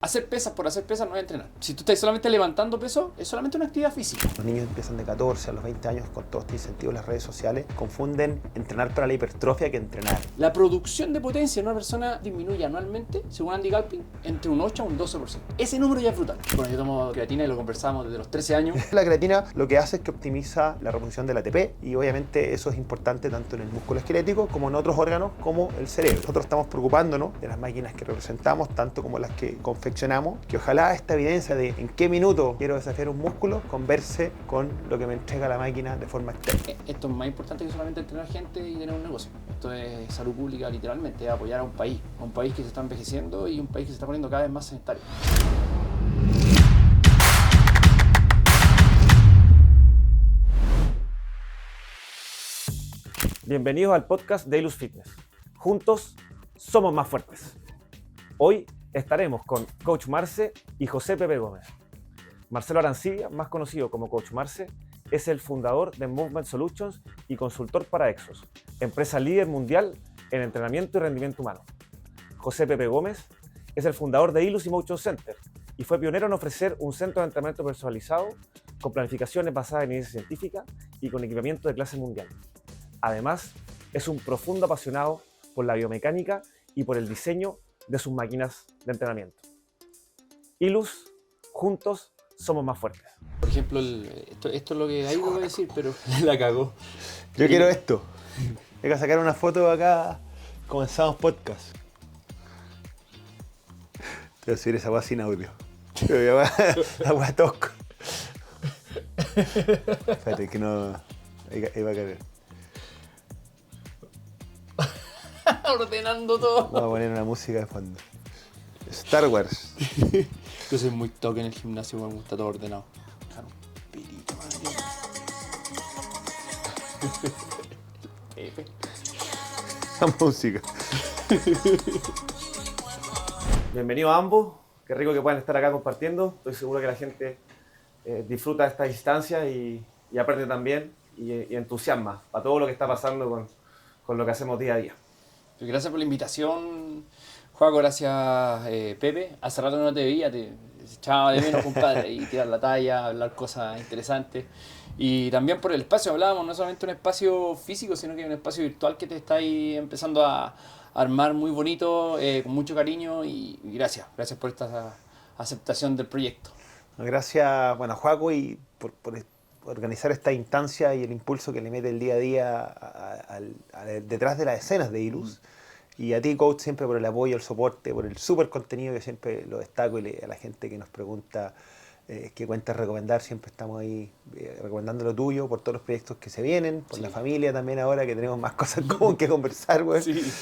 Hacer pesas por hacer pesas no es entrenar. Si tú estás solamente levantando peso, es solamente una actividad física. Los niños empiezan de 14 a los 20 años con todos estos incentivos de las redes sociales. Confunden entrenar para la hipertrofia que entrenar. La producción de potencia en una persona disminuye anualmente, según Andy Galpin, entre un 8 a un 12%. Ese número ya es brutal. Bueno, yo tomo creatina y lo conversamos desde los 13 años. La creatina lo que hace es que optimiza la reposición del ATP y obviamente eso es importante tanto en el músculo esquelético como en otros órganos como el cerebro. Nosotros estamos preocupándonos de las máquinas que representamos, tanto como las que confeccionamos, que ojalá esta evidencia de en qué minuto quiero desafiar un músculo converse con lo que me entrega la máquina de forma externa. Esto es más importante que solamente entrenar gente y tener un negocio. Esto es salud pública literalmente, es apoyar a un país que se está envejeciendo y un país que se está poniendo cada vez más sedentario. Bienvenidos al podcast de Ilus Fitness. Juntos somos más fuertes. Hoy estaremos con Coach Marce y José Pepe Gómez. Marcelo Arancibia, más conocido como Coach Marce, es el fundador de Movement Solutions y consultor para Exos, empresa líder mundial en entrenamiento y rendimiento humano. José Pepe Gómez es el fundador de Ilus y Motion Center y fue pionero en ofrecer un centro de entrenamiento personalizado con planificaciones basadas en evidencia científica y con equipamiento de clase mundial. Además, es un profundo apasionado por la biomecánica y por el diseño de sus máquinas de entrenamiento. Ilus, juntos somos más fuertes. Por ejemplo, esto es lo que ahí lo voy a decir, pero la cagó. Yo quiero esto. Hay que sacar una foto acá. Comenzamos podcast. Te voy a subir esa weá sin audio. La weá tosco. Espérate, que no. Ahí va a caer. Ordenando todo. Vamos a poner una música de fondo. Star Wars. Yo soy muy toque en el gimnasio, me gusta todo ordenado. Dejar un pirito, madre. Pepe. La música. Bienvenidos a ambos. Qué rico que puedan estar acá compartiendo. Estoy seguro que la gente disfruta de esta instancia y aprende también y entusiasma para todo lo que está pasando con lo que hacemos día a día. Gracias por la invitación, Juaco, gracias Pepe. Hace rato no te veía, te echaba de menos, compadre, y tirar la talla, hablar cosas interesantes. Y también por el espacio, hablábamos, no solamente un espacio físico, sino que un espacio virtual que te está ahí empezando a armar muy bonito, con mucho cariño y gracias por esta aceptación del proyecto. Gracias, bueno, a Joaco y por organizar esta instancia y el impulso que le mete el día a día detrás de las escenas de Ilus. Y a ti, coach, siempre por el apoyo, el soporte, por el súper contenido que siempre lo destaco y a la gente que nos pregunta qué cuentas recomendar, siempre estamos ahí recomendando lo tuyo, por todos los proyectos que se vienen, por la familia también ahora que tenemos más cosas en común que conversar, güey. Sí.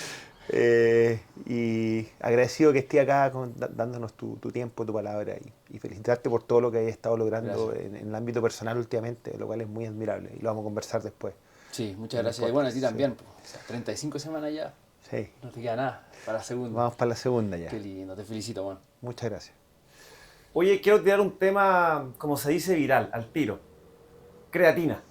Y agradecido que estés acá dándonos tu tiempo, tu palabra y felicitarte por todo lo que hayas estado logrando en el ámbito personal últimamente, lo cual es muy admirable y lo vamos a conversar después. Sí, muchas gracias. Y bueno, a ti también, sí. O sea, 35 semanas ya. Sí. No te queda nada para la segunda. Vamos para la segunda ya. Qué lindo, te felicito, bueno. Muchas gracias. Oye, quiero tirar un tema, como se dice, viral, al tiro. Creatina.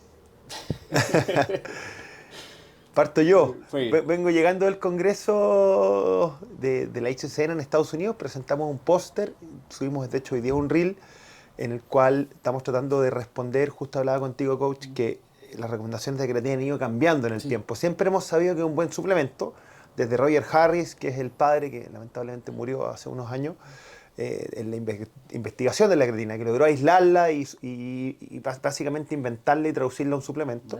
Parto yo. Sí. Vengo llegando del congreso de la HCN en Estados Unidos. Presentamos un póster, subimos de hecho hoy día un reel en el cual estamos tratando de responder, justo hablaba contigo, coach, que las recomendaciones de creatina han ido cambiando en el tiempo. Siempre hemos sabido que es un buen suplemento, desde Roger Harris, que es el padre que lamentablemente murió hace unos años, en la investigación de la creatina, que logró aislarla y básicamente inventarla y traducirla a un suplemento.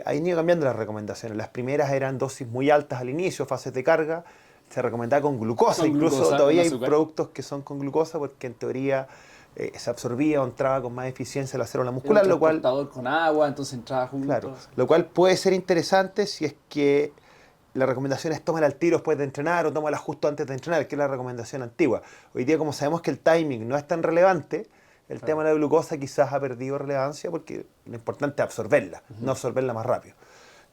Han ido cambiando las recomendaciones. Las primeras eran dosis muy altas al inicio, fases de carga, se recomendaba con glucosa, incluso todavía hay productos que son con glucosa porque en teoría se absorbía o entraba con más eficiencia la célula muscular, Era un lo cual transportador con agua, entonces entraba juntos. Claro, lo cual puede ser interesante si es que la recomendación es tómala al tiro después de entrenar o tómala justo antes de entrenar, que es la recomendación antigua. Hoy día, como sabemos que el timing no es tan relevante, el tema de la glucosa quizás ha perdido relevancia porque lo importante es absorberla, no absorberla más rápido,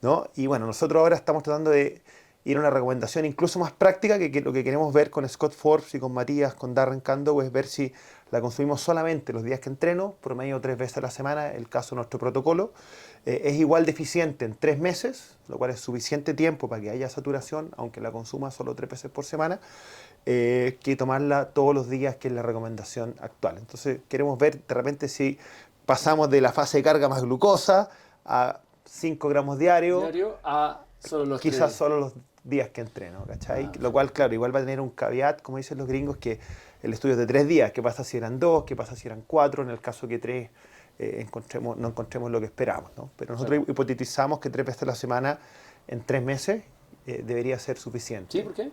¿no? Y bueno, nosotros ahora estamos tratando de ir a una recomendación incluso más práctica, que lo que queremos ver con Scott Forbes y con Matías, con Darren Candow, es ver si la consumimos solamente los días que entreno, promedio 3 veces a la semana, el caso de nuestro protocolo. Es igual de eficiente en 3 meses, lo cual es suficiente tiempo para que haya saturación, aunque la consuma solo 3 veces por semana. que tomarla todos los días, que es la recomendación actual. Entonces queremos ver de repente si pasamos de la fase de carga más glucosa a 5 gramos diarios, Diario a solo los quizás 3. solo los días que entreno, ¿cachai? Ah, Lo cual, claro, igual va a tener un caveat, como dicen los gringos, que el estudio es de 3 días. ¿Qué pasa si eran 2? ¿Qué pasa si eran 4? En el caso que 3 no encontremos lo que esperamos, ¿no? Pero nosotros hipotetizamos que 3 veces a la semana en 3 meses debería ser suficiente. ¿Sí? ¿Por qué?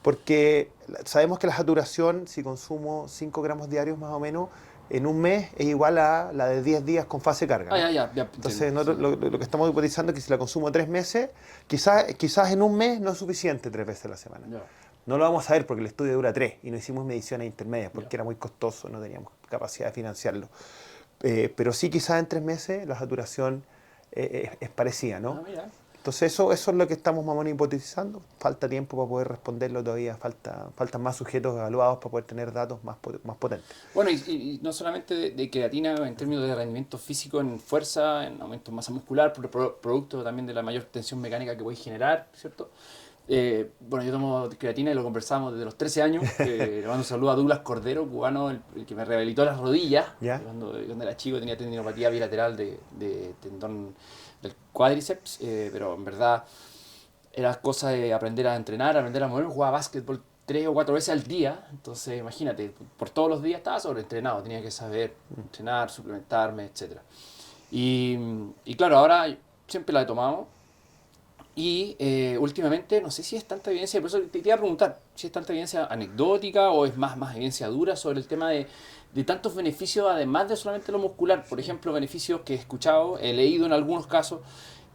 Porque sabemos que la saturación, si consumo 5 gramos diarios más o menos, en un mes es igual a la de 10 días con fase carga, ¿no? Ya. Entonces, Entiendo, nosotros sí. lo que estamos hipotizando es que si la consumo 3 meses, quizás en un mes no es suficiente 3 veces a la semana. Ya. No lo vamos a ver porque el estudio dura 3 y no hicimos mediciones intermedias porque Ya. era muy costoso, no teníamos capacidad de financiarlo. Pero sí, quizás en 3 meses la saturación es parecida, ¿no? Ah, mira. Entonces eso es lo que estamos más o menos hipotetizando. Falta tiempo para poder responderlo todavía, faltan más sujetos evaluados para poder tener datos más potentes. Bueno, y no solamente de creatina en términos de rendimiento físico, en fuerza, en aumento de masa muscular, producto también de la mayor tensión mecánica que podéis generar, ¿cierto? Bueno, yo tomo creatina y lo conversamos desde los 13 años. Le mando un saludo a Douglas Cordero, cubano, el que me rehabilitó las rodillas. ¿Ya? Cuando era chico tenía tendinopatía bilateral de tendón del cuádriceps, pero en verdad era cosa de aprender a entrenar, aprender a mover. Jugaba básquetbol 3 o 4 veces al día, entonces imagínate, por todos los días estaba sobreentrenado, tenía que saber entrenar, suplementarme, etcétera. Y claro, ahora siempre la he tomado. Y últimamente, no sé si es tanta evidencia, por eso te iba a preguntar, si es tanta evidencia anecdótica o es más evidencia dura sobre el tema de tantos beneficios, además de solamente lo muscular. Por ejemplo, beneficios que he escuchado, he leído en algunos casos,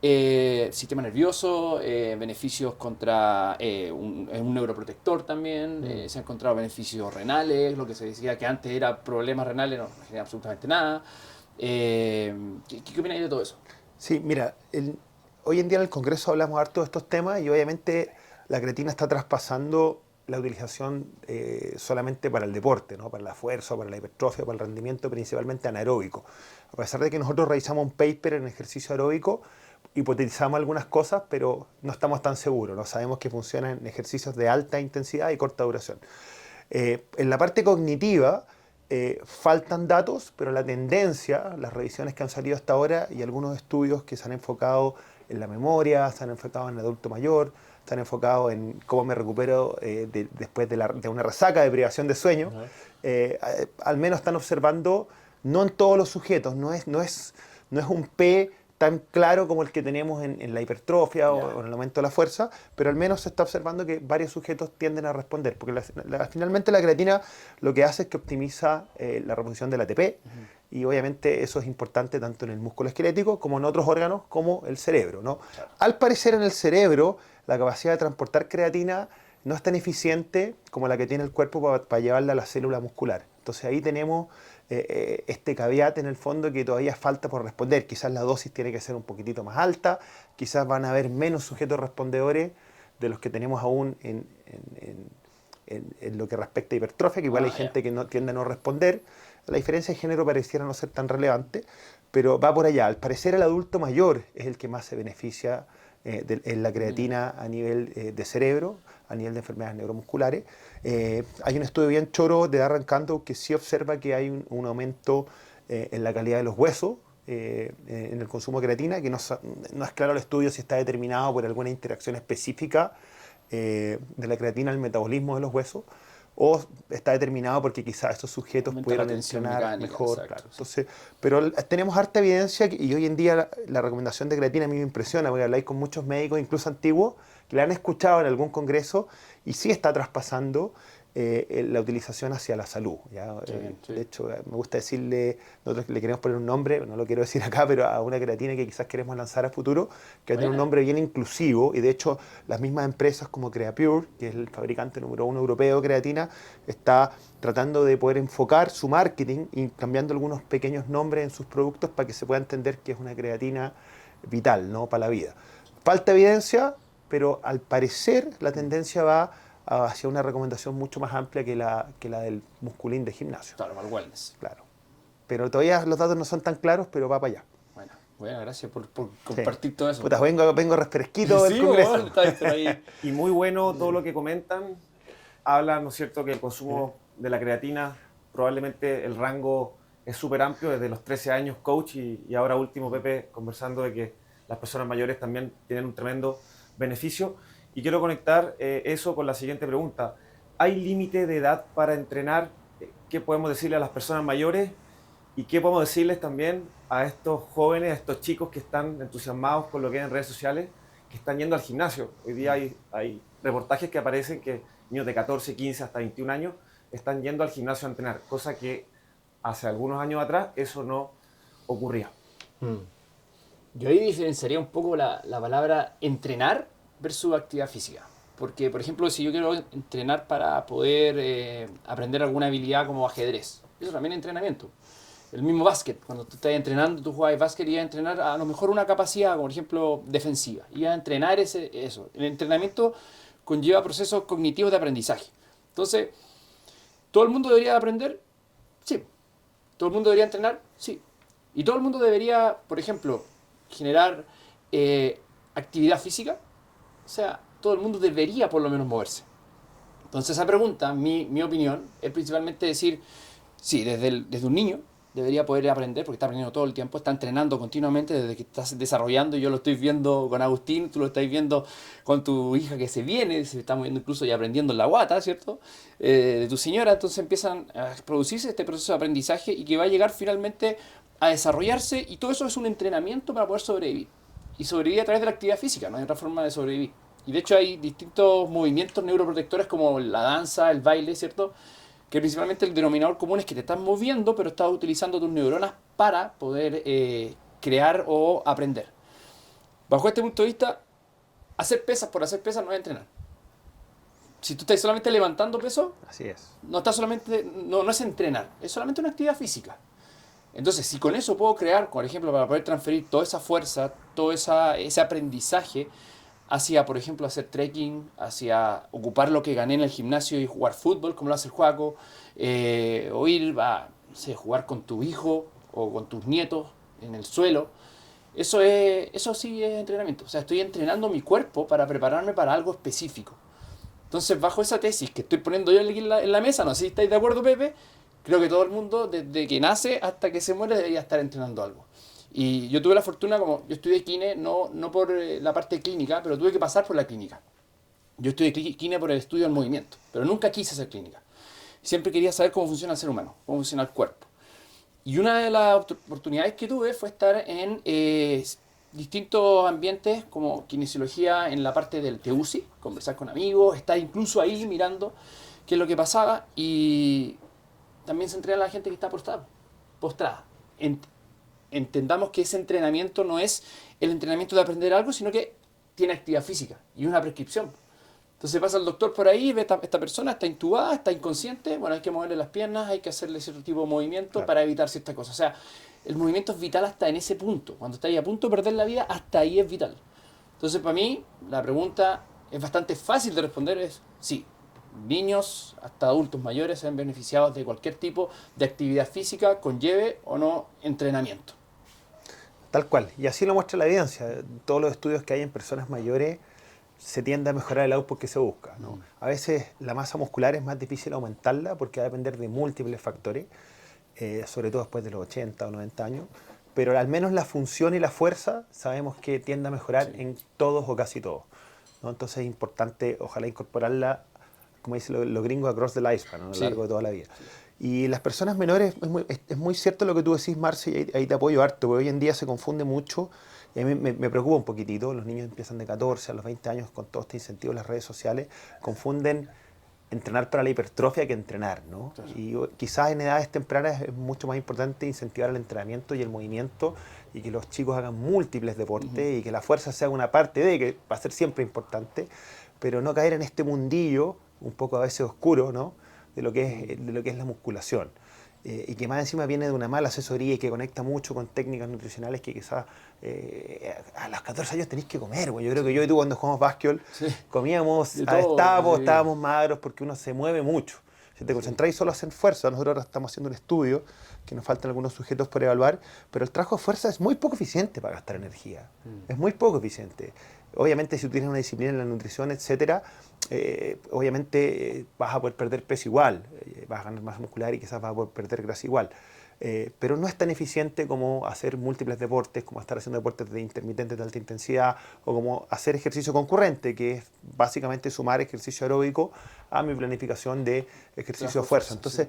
sistema nervioso, beneficios contra un neuroprotector también, se han encontrado beneficios renales, lo que se decía que antes era problemas renales, no genera absolutamente nada. ¿Qué opináis de todo eso? Sí, mira, hoy en día en el Congreso hablamos harto de estos temas y obviamente la creatina está traspasando la utilización solamente para el deporte, ¿no? Para la fuerza, para la hipertrofia, para el rendimiento principalmente anaeróbico. A pesar de que nosotros realizamos un paper en ejercicio aeróbico, hipotetizamos algunas cosas, pero no estamos tan seguros. No sabemos que funciona en ejercicios de alta intensidad y corta duración. En la parte cognitiva faltan datos, pero la tendencia, las revisiones que han salido hasta ahora y algunos estudios que se han enfocado en la memoria, se han enfocado en el adulto mayor, se han enfocado en cómo me recupero después de una resaca de privación de sueño, al menos están observando, no en todos los sujetos, no es un P tan claro como el que tenemos en la hipertrofia o en el aumento de la fuerza, pero al menos se está observando que varios sujetos tienden a responder, porque finalmente la creatina lo que hace es que optimiza la reposición del ATP, y obviamente eso es importante tanto en el músculo esquelético como en otros órganos como el cerebro, ¿no? Claro. Al parecer en el cerebro la capacidad de transportar creatina no es tan eficiente como la que tiene el cuerpo para llevarla a la célula muscular. Entonces ahí tenemos este caveat en el fondo que todavía falta por responder. Quizás la dosis tiene que ser un poquitito más alta, quizás van a haber menos sujetos respondedores de los que tenemos aún en lo que respecta a hipertrofia, que igual hay gente que no tiende a no responder. La diferencia de género pareciera no ser tan relevante, pero va por allá. Al parecer el adulto mayor es el que más se beneficia en la creatina a nivel de cerebro, a nivel de enfermedades neuromusculares. Hay un estudio bien choro de Darren Canto que sí observa que hay un aumento en la calidad de los huesos en el consumo de creatina, que no es claro el estudio si está determinado por alguna interacción específica de la creatina al metabolismo de los huesos, o está determinado porque quizás estos sujetos pudieran entrenar mejor. Claro. Entonces, pero tenemos harta evidencia y hoy en día la recomendación de creatina a mí me impresiona, porque habláis con muchos médicos, incluso antiguos, que la han escuchado en algún congreso y sí está traspasando la utilización hacia la salud. ¿Ya? Sí. De hecho, me gusta decirle, nosotros le queremos poner un nombre, no lo quiero decir acá, pero a una creatina que quizás queremos lanzar a futuro, que va a tener un nombre bien inclusivo, y de hecho las mismas empresas como CreaPure, que es el fabricante número 1 europeo de creatina, está tratando de poder enfocar su marketing y cambiando algunos pequeños nombres en sus productos para que se pueda entender que es una creatina vital, ¿no? Para la vida. Falta evidencia, pero al parecer la tendencia va hacia una recomendación mucho más amplia que la del musculín de gimnasio. Claro, para el wellness. Claro. Pero todavía los datos no son tan claros, pero va para allá. Bueno, gracias por compartir todo eso. Puta, vengo refresquito del Congreso. Bueno, está ahí. Y muy bueno todo lo que comentan. habla, ¿no es cierto?, que el consumo de la creatina, probablemente el rango es súper amplio, desde los 13 años, coach, y ahora último, Pepe, conversando de que las personas mayores también tienen un tremendo beneficio. Y quiero conectar eso con la siguiente pregunta. ¿Hay límite de edad para entrenar? ¿Qué podemos decirle a las personas mayores? ¿Y qué podemos decirles también a estos jóvenes, a estos chicos que están entusiasmados con lo que es en redes sociales, que están yendo al gimnasio? Hoy día hay reportajes que aparecen que niños de 14, 15 hasta 21 años están yendo al gimnasio a entrenar, cosa que hace algunos años atrás eso no ocurría. Yo ahí diferenciaría un poco la palabra entrenar versus actividad física. Porque, por ejemplo, si yo quiero entrenar para poder aprender alguna habilidad como ajedrez, eso también es entrenamiento. El mismo básquet, cuando tú estás entrenando, tú jugabas básquet y ibas a entrenar a lo mejor una capacidad, como por ejemplo defensiva. Ibas a entrenar eso. El entrenamiento conlleva procesos cognitivos de aprendizaje. Entonces, ¿todo el mundo debería aprender? Sí. ¿Todo el mundo debería entrenar? Sí. Y todo el mundo debería, por ejemplo, generar actividad física. O sea, todo el mundo debería por lo menos moverse. Entonces esa pregunta, mi opinión, es principalmente decir, sí, desde un niño debería poder aprender, porque está aprendiendo todo el tiempo, está entrenando continuamente desde que estás desarrollando. Yo lo estoy viendo con Agustín, tú lo estás viendo con tu hija que se viene, se está moviendo incluso y aprendiendo en la guata, ¿cierto? De tu señora, entonces empiezan a producirse este proceso de aprendizaje y que va a llegar finalmente a desarrollarse, y todo eso es un entrenamiento para poder sobrevivir. Y sobrevivir a través de la actividad física, no hay otra forma de sobrevivir. Y de hecho hay distintos movimientos neuroprotectores como la danza, el baile, ¿cierto? Que principalmente el denominador común es que te estás moviendo, pero estás utilizando tus neuronas para poder crear o aprender. Bajo este punto de vista, hacer pesas por hacer pesas no es entrenar. Si tú estás solamente levantando peso, Así es. no es entrenar, es solamente una actividad física. Entonces, si con eso puedo crear, por ejemplo, para poder transferir toda esa fuerza, todo ese aprendizaje hacia, por ejemplo, hacer trekking, hacia ocupar lo que gané en el gimnasio y jugar fútbol, como lo hace el Joaco, o ir a, no sé, jugar con tu hijo o con tus nietos en el suelo, eso sí es entrenamiento. O sea, estoy entrenando mi cuerpo para prepararme para algo específico. Entonces, bajo esa tesis que estoy poniendo yo aquí en la mesa, no sé si estáis de acuerdo, Pepe, creo que todo el mundo, desde que nace hasta que se muere, debería estar entrenando algo. Y yo tuve la fortuna, como yo estudié kine, no por la parte clínica, pero tuve que pasar por la clínica. Yo estudié kine por el estudio del movimiento, pero nunca quise hacer clínica. Siempre quería saber cómo funciona el ser humano, cómo funciona el cuerpo. Y una de las oportunidades que tuve fue estar en distintos ambientes, como kinesiología en la parte del TEUCI, conversar con amigos, estar incluso ahí mirando qué es lo que pasaba, y también se entrena a la gente que está postrada. Entendamos que ese entrenamiento no es el entrenamiento de aprender algo, sino que tiene actividad física y una prescripción. Entonces pasa el doctor por ahí, ve esta persona, está intubada, está inconsciente, bueno, hay que moverle las piernas, hay que hacerle cierto tipo de movimiento, claro, para evitar ciertas cosas. O sea, el movimiento es vital hasta en ese punto. Cuando está ahí a punto de perder la vida, hasta ahí es vital. Entonces, para mí, la pregunta es bastante fácil de responder, es sí. Niños hasta adultos mayores se ven beneficiados de cualquier tipo de actividad física, conlleve o no entrenamiento. Tal cual, y así lo muestra la evidencia. Todos los estudios que hay en personas mayores se tiende a mejorar el output que se busca, ¿no? A veces la masa muscular es más difícil aumentarla porque va a depender de múltiples factores, sobre todo después de los 80 o 90 años, pero al menos la función y la fuerza sabemos que tiende a mejorar, sí, en todos o casi todos, ¿no? Entonces es importante, ojalá, incorporarla, como dicen los gringos, across the lifespan, ¿no? A lo largo de toda la vida. Y las personas menores, es muy cierto lo que tú decís, Marce, y ahí te apoyo harto, porque hoy en día se confunde mucho, y a mí me preocupa un poquitito. Los niños empiezan de 14 a los 20 años con todo este incentivo de las redes sociales, confunden entrenar para la hipertrofia que entrenar, ¿no? Claro. Y quizás en edades tempranas es mucho más importante incentivar el entrenamiento y el movimiento, y que los chicos hagan múltiples deportes, y que la fuerza sea una parte de, que va a ser siempre importante, pero no caer en este mundillo un poco a veces oscuro, ¿no? de lo que es la musculación. Y que más encima viene de una mala asesoría y que conecta mucho con técnicas nutricionales que quizás a los 14 años tenéis que comer, güey. Yo creo que yo y tú, cuando jugamos básquetbol, sí, comíamos a destapo, estábamos magros porque uno se mueve mucho. Si te concentráis solo a hacer fuerza, nosotros ahora estamos haciendo un estudio, que nos faltan algunos sujetos por evaluar, pero el trabajo de fuerza es muy poco eficiente para gastar energía. Es muy poco eficiente. Obviamente, si tú tienes una disciplina en la nutrición, etcétera, obviamente vas a poder perder peso igual, vas a ganar masa muscular y quizás vas a poder perder grasa igual. Pero no es tan eficiente como hacer múltiples deportes, como estar haciendo deportes de intermitentes de alta intensidad o como hacer ejercicio concurrente, que es básicamente sumar ejercicio aeróbico a mi planificación de ejercicio de fuerza. Entonces,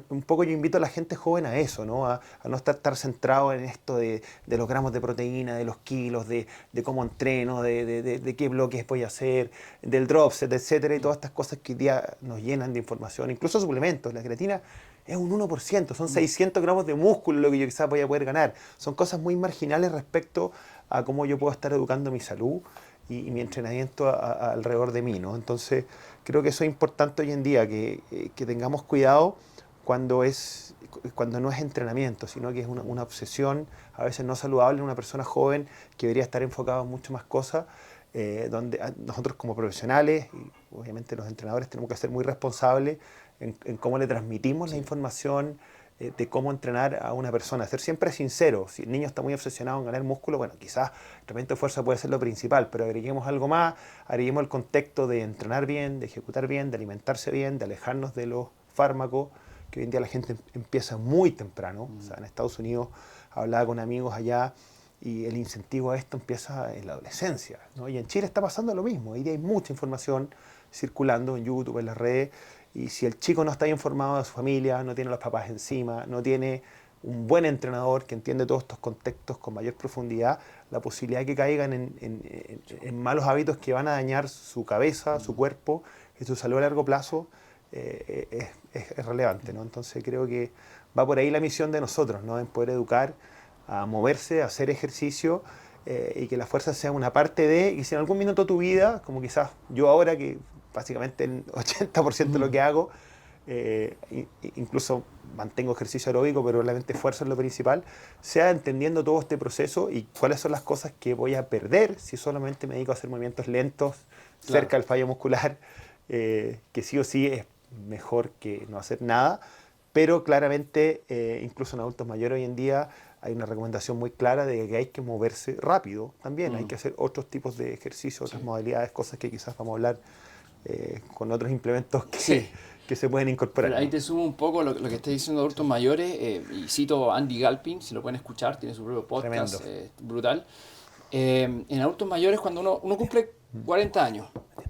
un poco yo invito a la gente joven a eso, ¿no? A no estar centrado en esto de los gramos de proteína, de los kilos, de cómo entreno, de qué bloques voy a hacer, del drop set, etcétera, y todas estas cosas que hoy día nos llenan de información, incluso suplementos. La creatina es un 1%, son 600 gramos de músculo lo que yo quizás voy a poder ganar. Son cosas muy marginales respecto a cómo yo puedo estar educando mi salud y mi entrenamiento alrededor de mí, ¿no? Entonces, creo que eso es importante hoy en día, que tengamos cuidado cuando no es entrenamiento, sino que es una obsesión, a veces no saludable, en una persona joven que debería estar enfocada en muchas más cosas, donde nosotros como profesionales, y obviamente los entrenadores, tenemos que ser muy responsables en cómo le transmitimos la información de cómo entrenar a una persona. Ser siempre sincero. Si el niño está muy obsesionado en ganar músculo, bueno, quizás el entrenamiento de fuerza puede ser lo principal, pero agreguemos algo más, agreguemos el contexto de entrenar bien, de ejecutar bien, de alimentarse bien, de alejarnos de los fármacos, que hoy en día la gente empieza muy temprano. O sea, en Estados Unidos hablaba con amigos allá y el incentivo a esto empieza en la adolescencia, ¿no? Y en Chile está pasando lo mismo. Hoy día hay mucha información circulando en YouTube, en las redes, y si el chico no está informado de su familia, no tiene a los papás encima, no tiene un buen entrenador que entiende todos estos contextos con mayor profundidad, la posibilidad de que caigan en malos hábitos que van a dañar su cabeza, su cuerpo y su salud a largo plazo es relevante, ¿no? Entonces creo que va por ahí la misión de nosotros, ¿no? En poder educar a moverse, a hacer ejercicio, y que la fuerza sea una parte de, y si en algún minuto de tu vida, como quizás yo ahora, que básicamente el 80% de lo que hago, incluso mantengo ejercicio aeróbico, pero realmente fuerza es lo principal, sea entendiendo todo este proceso y cuáles son las cosas que voy a perder si solamente me dedico a hacer movimientos lentos, cerca del fallo muscular, que sí o sí es mejor que no hacer nada, pero claramente, incluso en adultos mayores hoy en día, hay una recomendación muy clara de que hay que moverse rápido también, hay que hacer otros tipos de ejercicios, otras modalidades, cosas que quizás vamos a hablar con otros implementos que se pueden incorporar. Pero ahí te sumo un poco lo que está diciendo adultos mayores, y cito a Andy Galpin, si lo pueden escuchar, tiene su propio podcast, brutal. En adultos mayores, cuando uno cumple 40 años,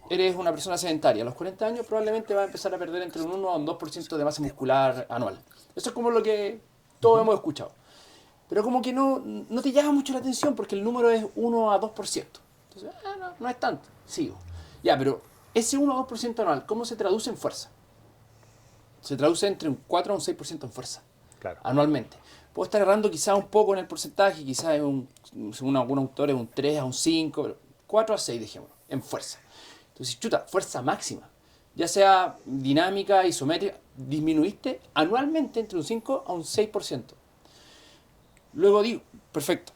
eres una persona sedentaria, a los 40 años probablemente vas a empezar a perder entre un 1 a un 2% de masa muscular anual. Eso es como lo que todos hemos escuchado. Pero como que no te llama mucho la atención porque el número es 1 a 2%. Entonces, no es tanto, sigo. Ya, pero ese 1 a 2% anual, ¿cómo se traduce en fuerza? Se traduce entre un 4 a un 6% en fuerza, claro, anualmente. Puedo estar errando quizás un poco en el porcentaje, quizás según algunos autores un 3 a un 5, pero 4 a 6, dejémoslo, en fuerza. Entonces, chuta, fuerza máxima, ya sea dinámica, isométrica, disminuiste anualmente entre un 5 a un 6%. Luego digo, perfecto,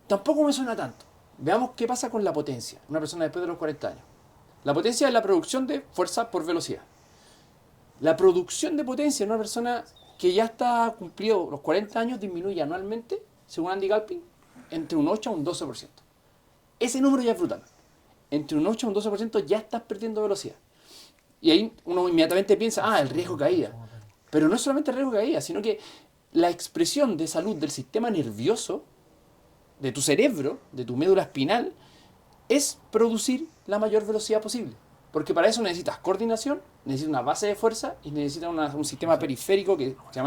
tampoco me suena tanto. Veamos qué pasa con la potencia, una persona después de los 40 años. La potencia es la producción de fuerza por velocidad. La producción de potencia en una persona que ya está cumplido los 40 años disminuye anualmente, según Andy Galpin, entre un 8 a un 12%. Ese número ya es brutal. Entre un 8 a un 12% ya estás perdiendo velocidad. Y ahí uno inmediatamente piensa, el riesgo caída. Pero no es solamente el riesgo caída, sino que la expresión de salud del sistema nervioso, de tu cerebro, de tu médula espinal, es producir la mayor velocidad posible. Porque para eso necesitas coordinación, necesitas una base de fuerza y necesitas un sistema periférico que se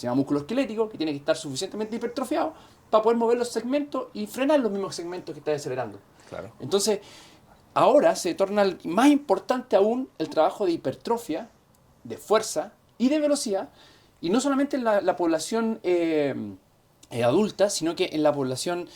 llama músculo esquelético, que tiene que estar suficientemente hipertrofiado para poder mover los segmentos y frenar los mismos segmentos que estás acelerando. claro. Entonces, ahora se torna más importante aún el trabajo de hipertrofia, de fuerza y de velocidad, y no solamente en la población adulta, sino que en la población,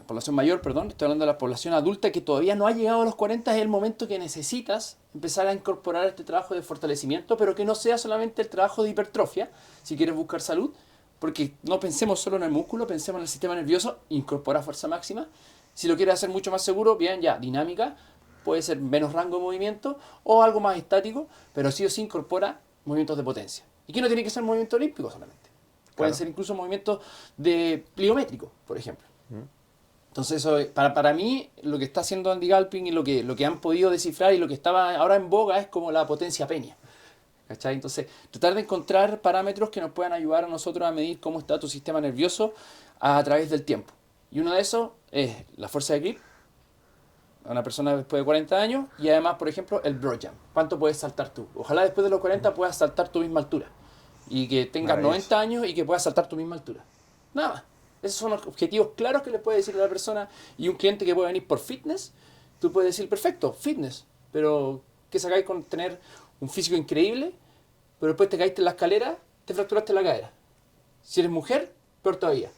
población mayor, perdón, estoy hablando de la población adulta que todavía no ha llegado a los 40, es el momento que necesitas empezar a incorporar este trabajo de fortalecimiento, pero que no sea solamente el trabajo de hipertrofia, si quieres buscar salud, porque no pensemos solo en el músculo, pensemos en el sistema nervioso, incorpora fuerza máxima. Si lo quieres hacer mucho más seguro, bien, ya, dinámica, puede ser menos rango de movimiento o algo más estático, pero sí o sí incorpora movimientos de potencia. Y que no tiene que ser movimiento olímpico solamente. Pueden ser incluso movimientos de pliométrico, por ejemplo. Entonces, eso, para mí, lo que está haciendo Andy Galpin y lo que han podido descifrar y lo que estaba ahora en boga es como la potencia peña. ¿Cachai? Entonces, tratar de encontrar parámetros que nos puedan ayudar a nosotros a medir cómo está tu sistema nervioso a través del tiempo. Y uno de esos es la fuerza de grip a una persona después de 40 años y además, por ejemplo, el broad jump. ¿Cuánto puedes saltar tú? Ojalá después de los 40 puedas saltar tu misma altura y que tengas 90 años y que puedas saltar tu misma altura. Nada más. Esos son los objetivos claros que le puede decir a la persona. Y un cliente que puede venir por fitness, tú puedes decir, perfecto, fitness, pero ¿qué sacáis con tener un físico increíble, pero después te caíste en la escalera, te fracturaste la cadera? Si eres mujer, peor todavía.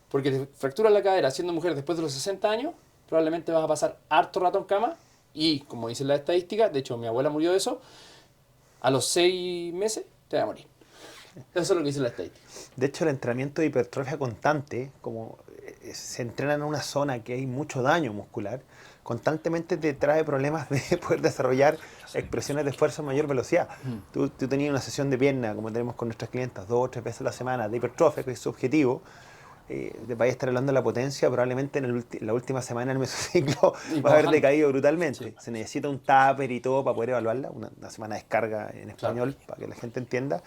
Porque te fracturas la cadera siendo mujer después de los 60 años, probablemente vas a pasar harto rato en cama y, como dicen las estadísticas, de hecho mi abuela murió de eso, a los 6 meses te vas a morir. Eso es lo que dice la estadística. De hecho, el entrenamiento de hipertrofia constante, como se entrena en una zona que hay mucho daño muscular, constantemente te trae problemas de poder desarrollar expresiones de fuerza a mayor velocidad. Tú tenías una sesión de pierna, como tenemos con nuestras clientas, 2 o 3 veces a la semana, de hipertrofia, que es su objetivo. Te vayas a estar hablando de la potencia, probablemente en la última semana del mesociclo va a haber decaído brutalmente. Sí. Se necesita un tupper y todo para poder evaluarla, una semana de descarga en español, para que la gente entienda.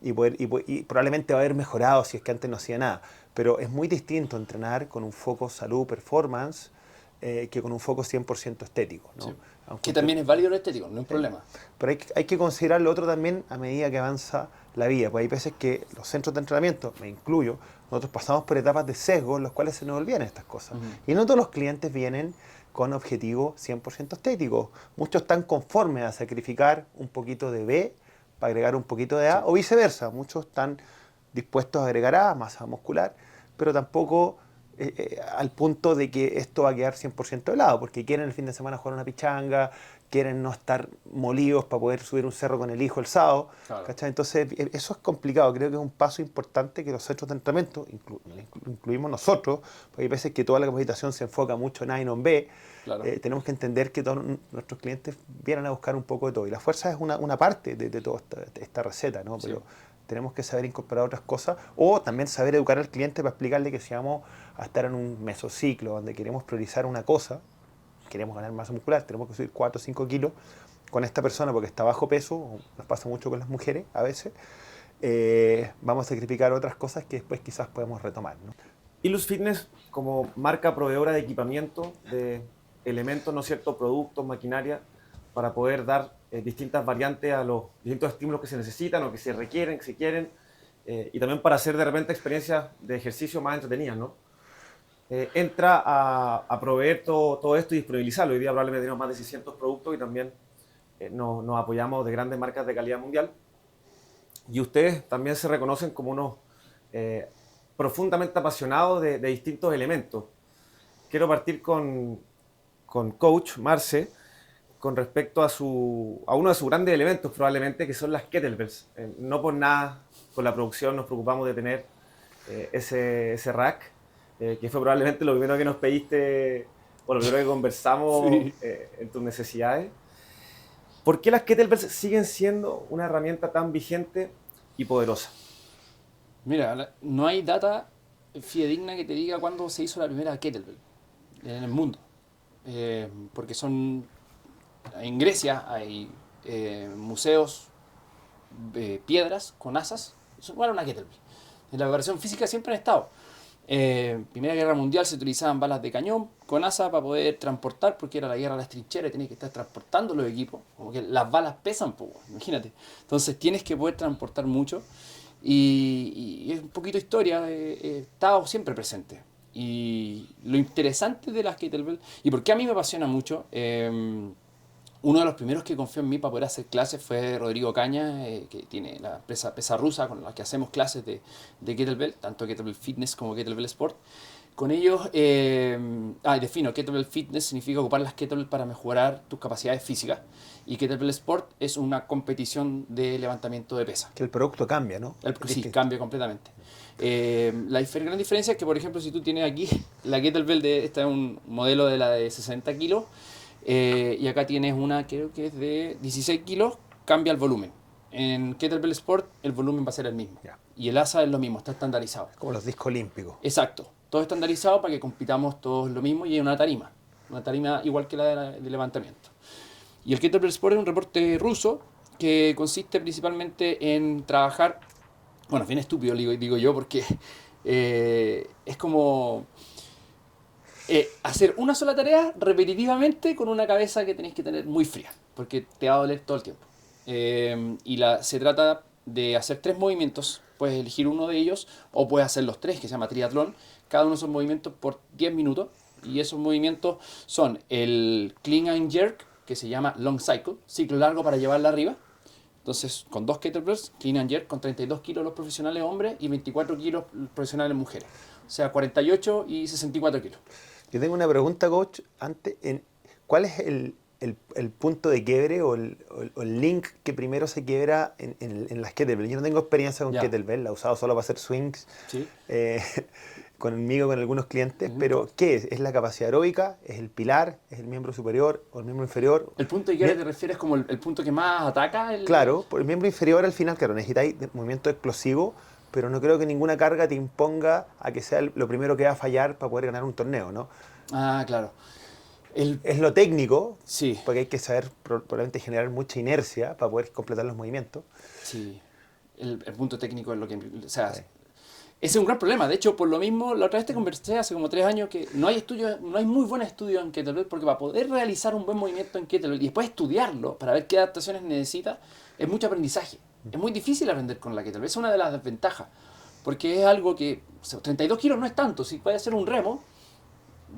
Y probablemente va a haber mejorado si es que antes no hacía nada. Pero es muy distinto entrenar con un foco salud, performance, que con un foco 100% estético, ¿no? Sí. Que también es válido lo estético, no hay un problema. Pero hay que considerar lo otro también a medida que avanza la vida. Pues hay veces que los centros de entrenamiento, me incluyo, nosotros pasamos por etapas de sesgo en los cuales se nos olvidan estas cosas. Y no todos los clientes vienen con objetivos 100% estéticos. Muchos están conformes a sacrificar un poquito de B para agregar un poquito de A, o viceversa. Muchos están dispuestos a agregar A, masa muscular, pero tampoco al punto de que esto va a quedar 100% de lado, porque quieren el fin de semana jugar una pichanga, quieren no estar molidos para poder subir un cerro con el hijo el sábado. Claro. Entonces, eso es complicado. Creo que es un paso importante que los centros de entrenamiento, incluimos nosotros, porque hay veces que toda la capacitación se enfoca mucho en A y no en B. Claro. Tenemos que entender que todos nuestros clientes vienen a buscar un poco de todo. Y la fuerza es una parte de toda esta receta, ¿no? Pero tenemos que saber incorporar otras cosas o también saber educar al cliente para explicarle que si vamos a estar en un mesociclo donde queremos priorizar una cosa, queremos ganar masa muscular, tenemos que subir 4 o 5 kilos con esta persona porque está bajo peso, nos pasa mucho con las mujeres a veces, vamos a sacrificar otras cosas que después quizás podemos retomar, ¿no? Ilus Fitness, como marca proveedora de equipamiento, de elementos, ¿no es cierto?, productos, maquinaria, para poder dar distintas variantes a los distintos estímulos que se necesitan o que se requieren, que se quieren, y también para hacer de repente experiencias de ejercicio más entretenidas, ¿no? Entra a proveer todo esto y disponibilizarlo. Hoy día probablemente tenemos más de 600 productos y también nos apoyamos de grandes marcas de calidad mundial. Y ustedes también se reconocen como unos profundamente apasionados de distintos elementos. Quiero partir con Coach Marce con respecto a uno de sus grandes elementos probablemente, que son las kettlebells. No por nada con la producción nos preocupamos de tener ese rack, que fue probablemente lo primero que nos pediste, o lo primero que conversamos en tus necesidades. ¿Por qué las kettlebells siguen siendo una herramienta tan vigente y poderosa? Mira, no hay data fidedigna que te diga cuándo se hizo la primera kettlebell en el mundo. Porque en Grecia hay museos de piedras con asas. Eso no era una kettlebell. En la preparación física siempre han estado. Primera Guerra Mundial se utilizaban balas de cañón con asa para poder transportar, porque era la guerra de las trincheras y tenías que estar transportando los equipos, como que las balas pesan poco, imagínate. Entonces tienes que poder transportar mucho y es un poquito historia, estado siempre presente. Y lo interesante de las kettlebell, y por qué a mí me apasiona mucho, uno de los primeros que confió en mí para poder hacer clases fue Rodrigo Caña, que tiene la empresa Pesa Rusa, con la que hacemos clases de kettlebell, tanto kettlebell fitness como kettlebell sport. Con ellos, defino, kettlebell fitness significa ocupar las kettlebell para mejorar tus capacidades físicas, y kettlebell sport es una competición de levantamiento de pesa. Que el producto cambia, ¿no? Sí, cambia completamente. La gran diferencia es que, por ejemplo, si tú tienes aquí la kettlebell, esta es un modelo de la de 60 kilos, y acá tienes una, creo que es de 16 kilos, cambia el volumen. En kettlebell sport el volumen va a ser el mismo. Yeah. Y el asa es lo mismo, está estandarizado. Como los discos olímpicos. Exacto. todo estandarizado para que compitamos todos lo mismo y hay una tarima igual que la de levantamiento. Y el Kettlebell Sport es un reporte ruso que consiste principalmente en trabajar, bueno, es bien estúpido digo yo, porque es como hacer una sola tarea repetitivamente con una cabeza que tenéis que tener muy fría, porque te va a doler todo el tiempo. Se trata de hacer 3 movimientos, puedes elegir uno de ellos o puedes hacer los 3, que se llama triatlón. Cada uno de esos movimientos por 10 minutos, y esos movimientos son el clean and jerk, que se llama long cycle, ciclo largo para llevarla arriba. Entonces, con 2 kettlebells, clean and jerk, con 32 kilos los profesionales hombres y 24 kilos los profesionales mujeres. O sea, 48 y 64 kilos. Yo tengo una pregunta, coach, ¿cuál es el punto de quiebre o el link que primero se quiebra en las kettlebell? Yo no tengo experiencia con kettlebell, la he usado solo para hacer swings, ¿Sí? conmigo, con algunos clientes, pero ¿qué es? ¿Es la capacidad aeróbica? ¿Es el pilar? ¿Es el miembro superior o el miembro inferior? ¿El punto de quiebre te refieres como el punto que más ataca? Claro, por el miembro inferior al final, claro, necesitáis movimiento explosivo, pero no creo que ninguna carga te imponga a que sea lo primero que va a fallar para poder ganar un torneo, ¿no? Ah, claro. Es lo técnico, Sí. porque hay que saber probablemente generar mucha inercia para poder completar los movimientos. Sí. El punto técnico es lo que... O sea, Sí. ese es un gran problema. De hecho, por lo mismo, la otra vez te conversé hace como 3 años que no hay estudios, no hay muy buenos estudios en kettlebell, porque para poder realizar un buen movimiento en kettlebell y después estudiarlo para ver qué adaptaciones necesita, es mucho aprendizaje. Es muy difícil aprender con la kettlebell. Es una de las desventajas. Porque es algo que... O sea, 32 kilos no es tanto. Si puede hacer un remo,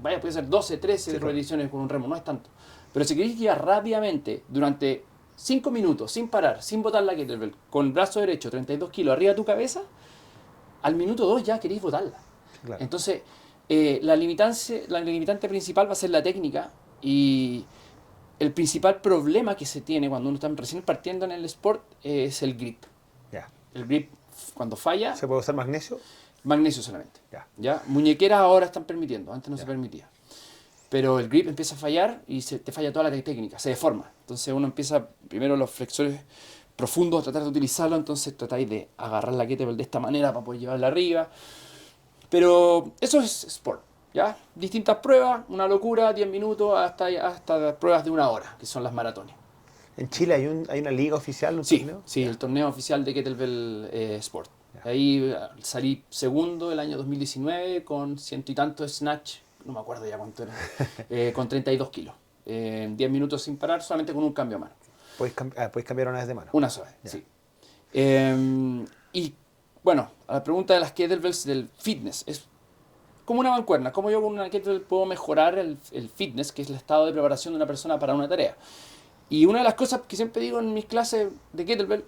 puede ser 12, 13 Sí, repeticiones con un remo, no es tanto. Pero si queréis guiar rápidamente durante 5 minutos, sin parar, sin botar la kettlebell, con el brazo derecho, 32 kilos arriba de tu cabeza, al minuto 2 ya queréis botarla. Claro. Entonces, la limitante principal va a ser la técnica, y el principal problema que se tiene cuando uno está recién partiendo en el sport es el grip. Ya. El grip, cuando falla, ¿Se puede usar magnesio? magnesio solamente. Ya. ¿Ya? Muñequeras ahora están permitiendo, antes no se permitía. Pero el grip empieza a fallar y te falla toda la técnica, se deforma. Entonces uno empieza primero los flexores profundos a tratar de utilizarlo, entonces tratáis de agarrar la kettlebell de esta manera para poder llevarla arriba. Pero eso es sport, ¿ya? Distintas pruebas, una locura, 10 minutos hasta pruebas de 1 hora, que son las maratones. ¿En Chile hay una liga oficial, un Sí, torneo? sí, el torneo oficial de Kettlebell Sport. Ahí salí segundo el año 2019 con 100 y tantos snatch, no me acuerdo ya cuánto era, con 32 kilos. 10 minutos sin parar, solamente con un cambio a mano. Puedes cambiar una vez de mano. Una sola, Ya. sí. Y bueno, a la pregunta de las kettlebells del fitness, es como una mancuerna. ¿Cómo yo con una kettlebell puedo mejorar el fitness, que es el estado de preparación de una persona para una tarea? Y una de las cosas que siempre digo en mis clases de kettlebell,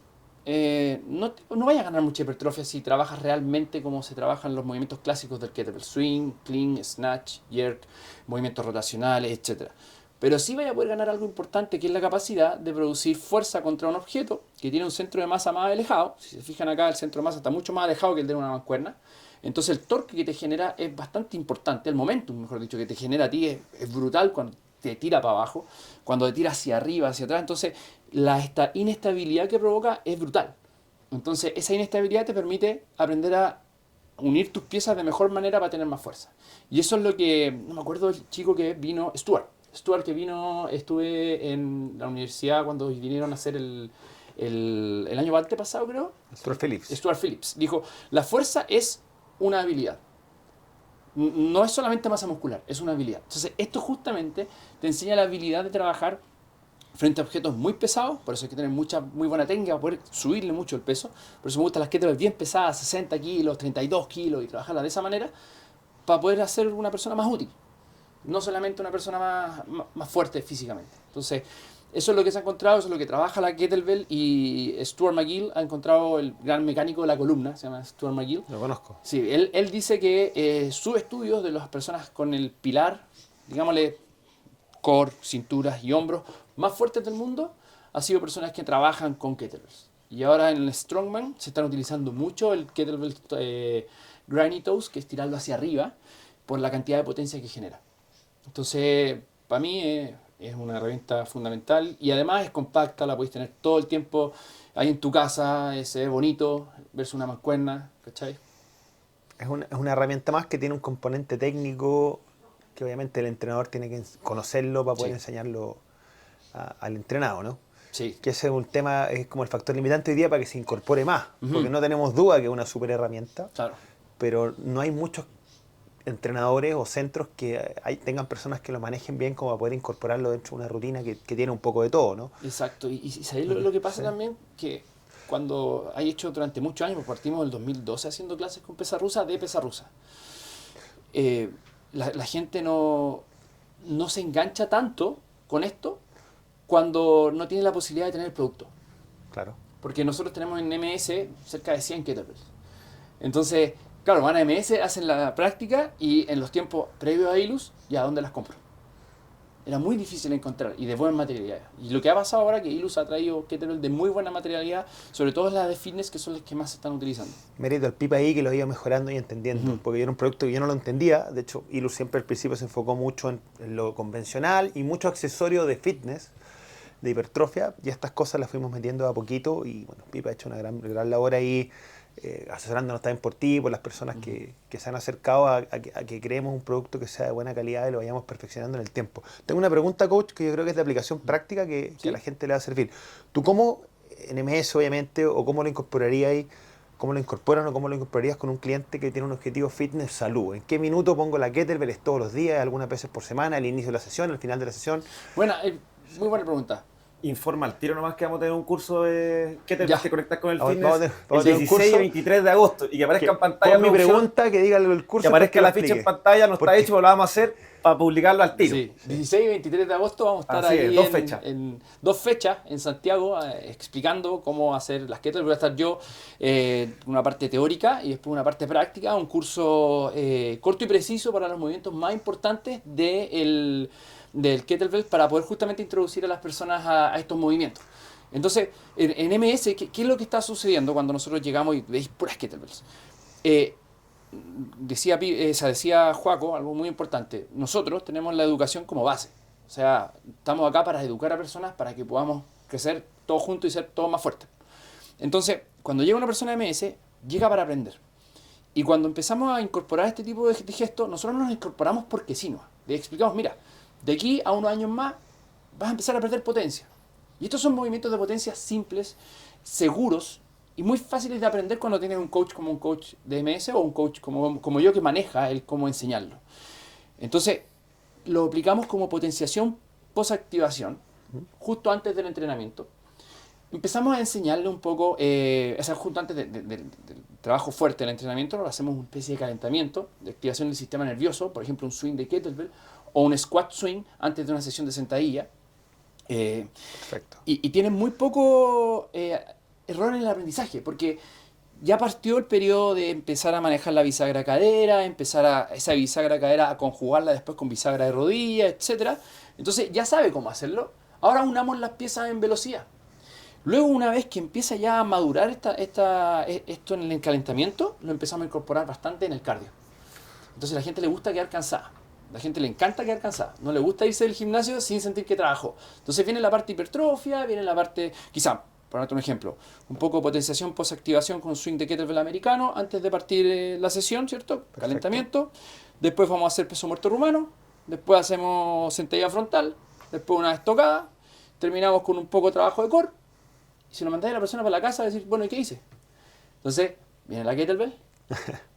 no vayas a ganar mucha hipertrofia si trabajas realmente como se trabajan los movimientos clásicos del kettlebell: swing, clean, snatch, jerk, movimientos rotacionales, etc. Pero sí vaya a poder ganar algo importante, que es la capacidad de producir fuerza contra un objeto que tiene un centro de masa más alejado. Si se fijan acá, el centro de masa está mucho más alejado que el de una mancuerna. Entonces el torque que te genera es bastante importante, el momentum, mejor dicho, que te genera a ti es brutal cuando te tira para abajo, cuando te tira hacia arriba, hacia atrás. Entonces esta inestabilidad que provoca es brutal. Entonces esa inestabilidad te permite aprender a unir tus piezas de mejor manera para tener más fuerza. Y eso es lo que, no me acuerdo del chico que vino, Stuart que vino, estuve en la universidad cuando vinieron a hacer el año antepasado, creo. Stuart Phillips dijo: la fuerza es una habilidad. No es solamente masa muscular, es una habilidad. Entonces esto justamente te enseña la habilidad de trabajar frente a objetos muy pesados. Por eso hay que tener muy buena técnica para poder subirle mucho el peso. Por eso me gustan las kettlebells bien pesadas, 60 kilos, 32 kilos, y trabajarlas de esa manera para poder hacer una persona más útil, no solamente una persona más fuerte físicamente. Entonces eso es lo que se ha encontrado, eso es lo que trabaja la kettlebell. Y Stuart McGill ha encontrado, el gran mecánico de la columna, se llama Stuart McGill. Lo conozco. Sí, él dice que sus estudios de las personas con el pilar, digámosle, core, cinturas y hombros más fuertes del mundo, ha sido personas que trabajan con kettlebells. Y ahora en el strongman se están utilizando mucho el kettlebell granny toes, que es tirarlo hacia arriba, por la cantidad de potencia que genera. Entonces, para mí es una herramienta fundamental, y además es compacta, la podéis tener todo el tiempo ahí en tu casa, se ve bonito versus una mancuerna, ¿cachai? Es una herramienta más que tiene un componente técnico que obviamente el entrenador tiene que conocerlo para poder Sí. enseñarlo al entrenado, ¿no? Sí, Que ese es un tema, es como el factor limitante hoy día para que se incorpore más, Ujú. porque no tenemos duda que es una super herramienta, claro. pero no hay muchos entrenadores o centros que tengan personas que lo manejen bien como para poder incorporarlo dentro de una rutina que tiene un poco de todo, ¿no? Exacto. Y ¿sabéis lo que pasa Sí. también? Que cuando hay hecho durante muchos años, pues partimos del 2012 haciendo clases con pesa rusa, de pesa rusa. La gente no se engancha tanto con esto cuando no tiene la posibilidad de tener el producto. Claro. Porque nosotros tenemos en MS cerca de 100 kettlebells. Entonces, claro, van a MS, hacen la práctica y en los tiempos previos a ILUS, ¿ya dónde las compro? Era muy difícil encontrar y de buena materialidad. Y lo que ha pasado ahora es que ILUS ha traído kettlebells de muy buena materialidad, sobre todo las de fitness, que son las que más se están utilizando. Mérito al Pipa ahí que lo iba mejorando y entendiendo, Ujú. porque era un producto que yo no lo entendía. De hecho, Ilus siempre al principio se enfocó mucho en lo convencional y mucho accesorio de fitness, de hipertrofia, y estas cosas las fuimos metiendo a poquito. Y bueno, Pipa ha hecho una gran labor ahí, asesorándonos también por ti, por las personas que se han acercado a que creemos un producto que sea de buena calidad y lo vayamos perfeccionando en el tiempo. Tengo una pregunta, coach, que yo creo que es de aplicación práctica que ¿Sí? a la gente le va a servir. ¿Tú cómo, en MS obviamente, o cómo lo incorporarías ahí? ¿Cómo lo incorporan o cómo lo incorporarías con un cliente que tiene un objetivo fitness salud? ¿En qué minuto pongo la kettlebell? ¿Es todos los días, algunas veces por semana, al inicio de la sesión, al final de la sesión? Bueno, muy buena pregunta. Informa al tiro nomás que vamos a tener un curso de ¿qué te Ya. que conectar con el Vamos fitness a el tener un 16 curso y 23 de agosto y que aparezca en pantalla Con mi producción, pregunta, que diga el curso. que aparezca después la lo ficha en explique. pantalla, no está Porque- hecho, pero lo vamos a hacer para publicarlo al tiro. Sí, 16 y 23 de agosto vamos a estar Así ahí es, dos fechas. en 2 fechas en Santiago explicando cómo hacer las kettlebells. Voy a estar yo una parte teórica y después una parte práctica, un curso corto y preciso para los movimientos más importantes del kettlebell para poder justamente introducir a las personas a estos movimientos. Entonces, en MS, ¿qué es lo que está sucediendo cuando nosotros llegamos y veis puras kettlebells? Decía Joaco algo muy importante. Nosotros tenemos la educación como base. O sea, estamos acá para educar a personas para que podamos crecer todos juntos y ser todos más fuertes. Entonces, cuando llega una persona MS, llega para aprender. Y cuando empezamos a incorporar este tipo de gestos, nosotros nos incorporamos porque sí, ¿no? Le explicamos, mira, de aquí a unos años más vas a empezar a perder potencia. Y estos son movimientos de potencia simples, seguros y muy fáciles de aprender cuando tienes un coach como un coach de MS o un coach como yo que maneja el cómo enseñarlo. Entonces, lo aplicamos como potenciación post-activación, justo antes del entrenamiento. Empezamos a enseñarle un poco, justo antes del trabajo fuerte del entrenamiento, lo hacemos una especie de calentamiento, de activación del sistema nervioso, por ejemplo, un swing de kettlebell o un squat swing antes de una sesión de sentadilla. Perfecto. Y tienen muy poco error en el aprendizaje, porque ya partió el periodo de empezar a manejar la bisagra cadera, esa bisagra cadera a conjugarla después con bisagra de rodilla, etc. Entonces ya sabe cómo hacerlo. Ahora unamos las piezas en velocidad. Luego, una vez que empieza ya a madurar esto en el calentamiento, lo empezamos a incorporar bastante en el cardio. Entonces a la gente le gusta quedar cansada. A la gente le encanta quedar cansada. No le gusta irse del gimnasio sin sentir que trabajó. Entonces viene la parte hipertrofia, viene la parte, quizá, por darte un ejemplo, un poco de potenciación post-activación con swing de kettlebell americano antes de partir la sesión, ¿cierto? Perfecto. Calentamiento. Después vamos a hacer peso muerto rumano. Después hacemos sentadilla frontal. Después una estocada. Terminamos con un poco de trabajo de core. Y si lo mandáis a la persona para la casa, va a decir, bueno, ¿y qué hice? Entonces, viene la kettlebell,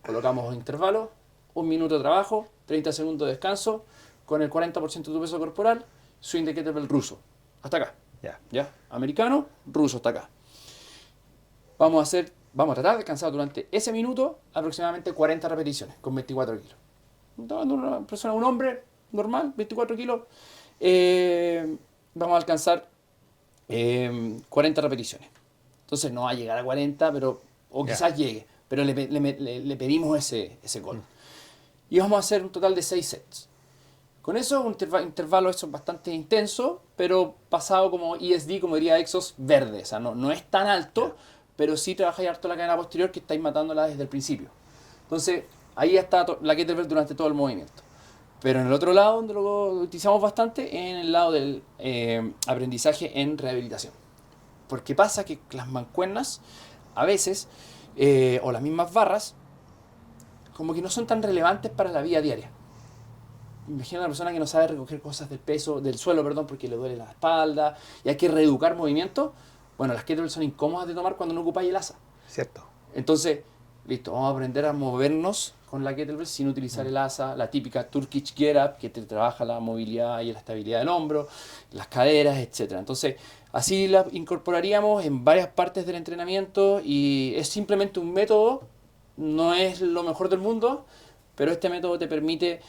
colocamos intervalos, 1 minuto de trabajo, 30 segundos de descanso, con el 40% de tu peso corporal, swing de kettlebell ruso. Hasta acá. Ya. ¿Ya? Americano, ruso, hasta acá. Vamos a tratar de descansar durante ese minuto aproximadamente 40 repeticiones con 24 kilos. Estamos hablando de una persona, un hombre normal, 24 kilos. Vamos a alcanzar 40 repeticiones. Entonces no va a llegar a 40, o quizás llegue, pero le pedimos ese gol. Y vamos a hacer un total de 6 sets. Con eso, un intervalo eso bastante intenso, pero pasado como ESD, como diría Exos, verde. O sea, no es tan alto, pero sí trabajáis harto la cadena posterior que estáis matándola desde el principio. Entonces, ahí está la kettlebell durante todo el movimiento. Pero en el otro lado, donde lo utilizamos bastante, en el lado del aprendizaje en rehabilitación. Porque pasa que las mancuernas, a veces, o las mismas barras, como que no son tan relevantes para la vida diaria. Imagina una persona que no sabe recoger cosas del suelo, perdón, porque le duele la espalda y hay que reeducar movimiento. Bueno, las kettlebells son incómodas de tomar cuando no ocupáis el asa. Cierto. Entonces, listo, vamos a aprender a movernos con la kettlebell sin utilizar el asa, la típica Turkish Get Up, que te trabaja la movilidad y la estabilidad del hombro, las caderas, etc. Entonces, así la incorporaríamos en varias partes del entrenamiento y es simplemente un método, no es lo mejor del mundo, pero este método te permite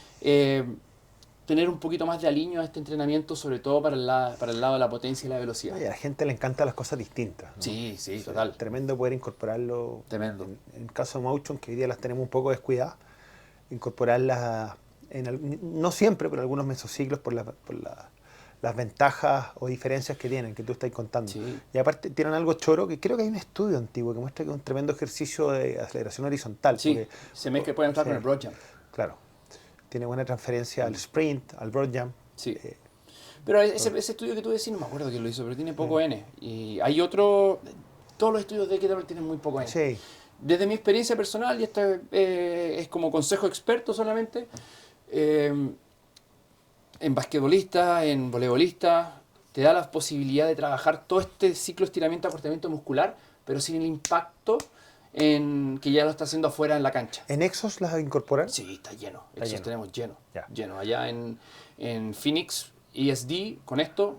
tener un poquito más de aliño a este entrenamiento, sobre todo para el lado de la potencia y la velocidad. Oye, a la gente le encantan las cosas distintas, ¿no? Sí, sí, O sea, total. tremendo poder incorporarlo. Tremendo. En el caso de Motion, que hoy día las tenemos un poco descuidadas, incorporarlas, no siempre, pero en algunos mesociclos las ventajas o diferencias que tienen, que tú estás contando. Sí. Y aparte tienen algo choro, que creo que hay un estudio antiguo que muestra que es un tremendo ejercicio de aceleración horizontal. Sí, porque, se me que puede entrar con el broad jump. claro, tiene buena transferencia al sprint, al broad jump. Sí. Pero ese estudio que tú decís, no me acuerdo quién lo hizo, pero tiene poco N. Y hay otro, todos los estudios de kettlebell tienen muy poco N. Sí. Desde mi experiencia personal, y esto es como consejo experto solamente, en basquetbolista, en voleibolista, te da la posibilidad de trabajar todo este ciclo de estiramiento, acortamiento muscular, pero sin el impacto en que ya lo está haciendo afuera en la cancha. ¿En Exos las incorporan? Sí, está lleno. Está Exos lleno. tenemos lleno. Ya. Lleno. Allá en Phoenix, ESD, con esto,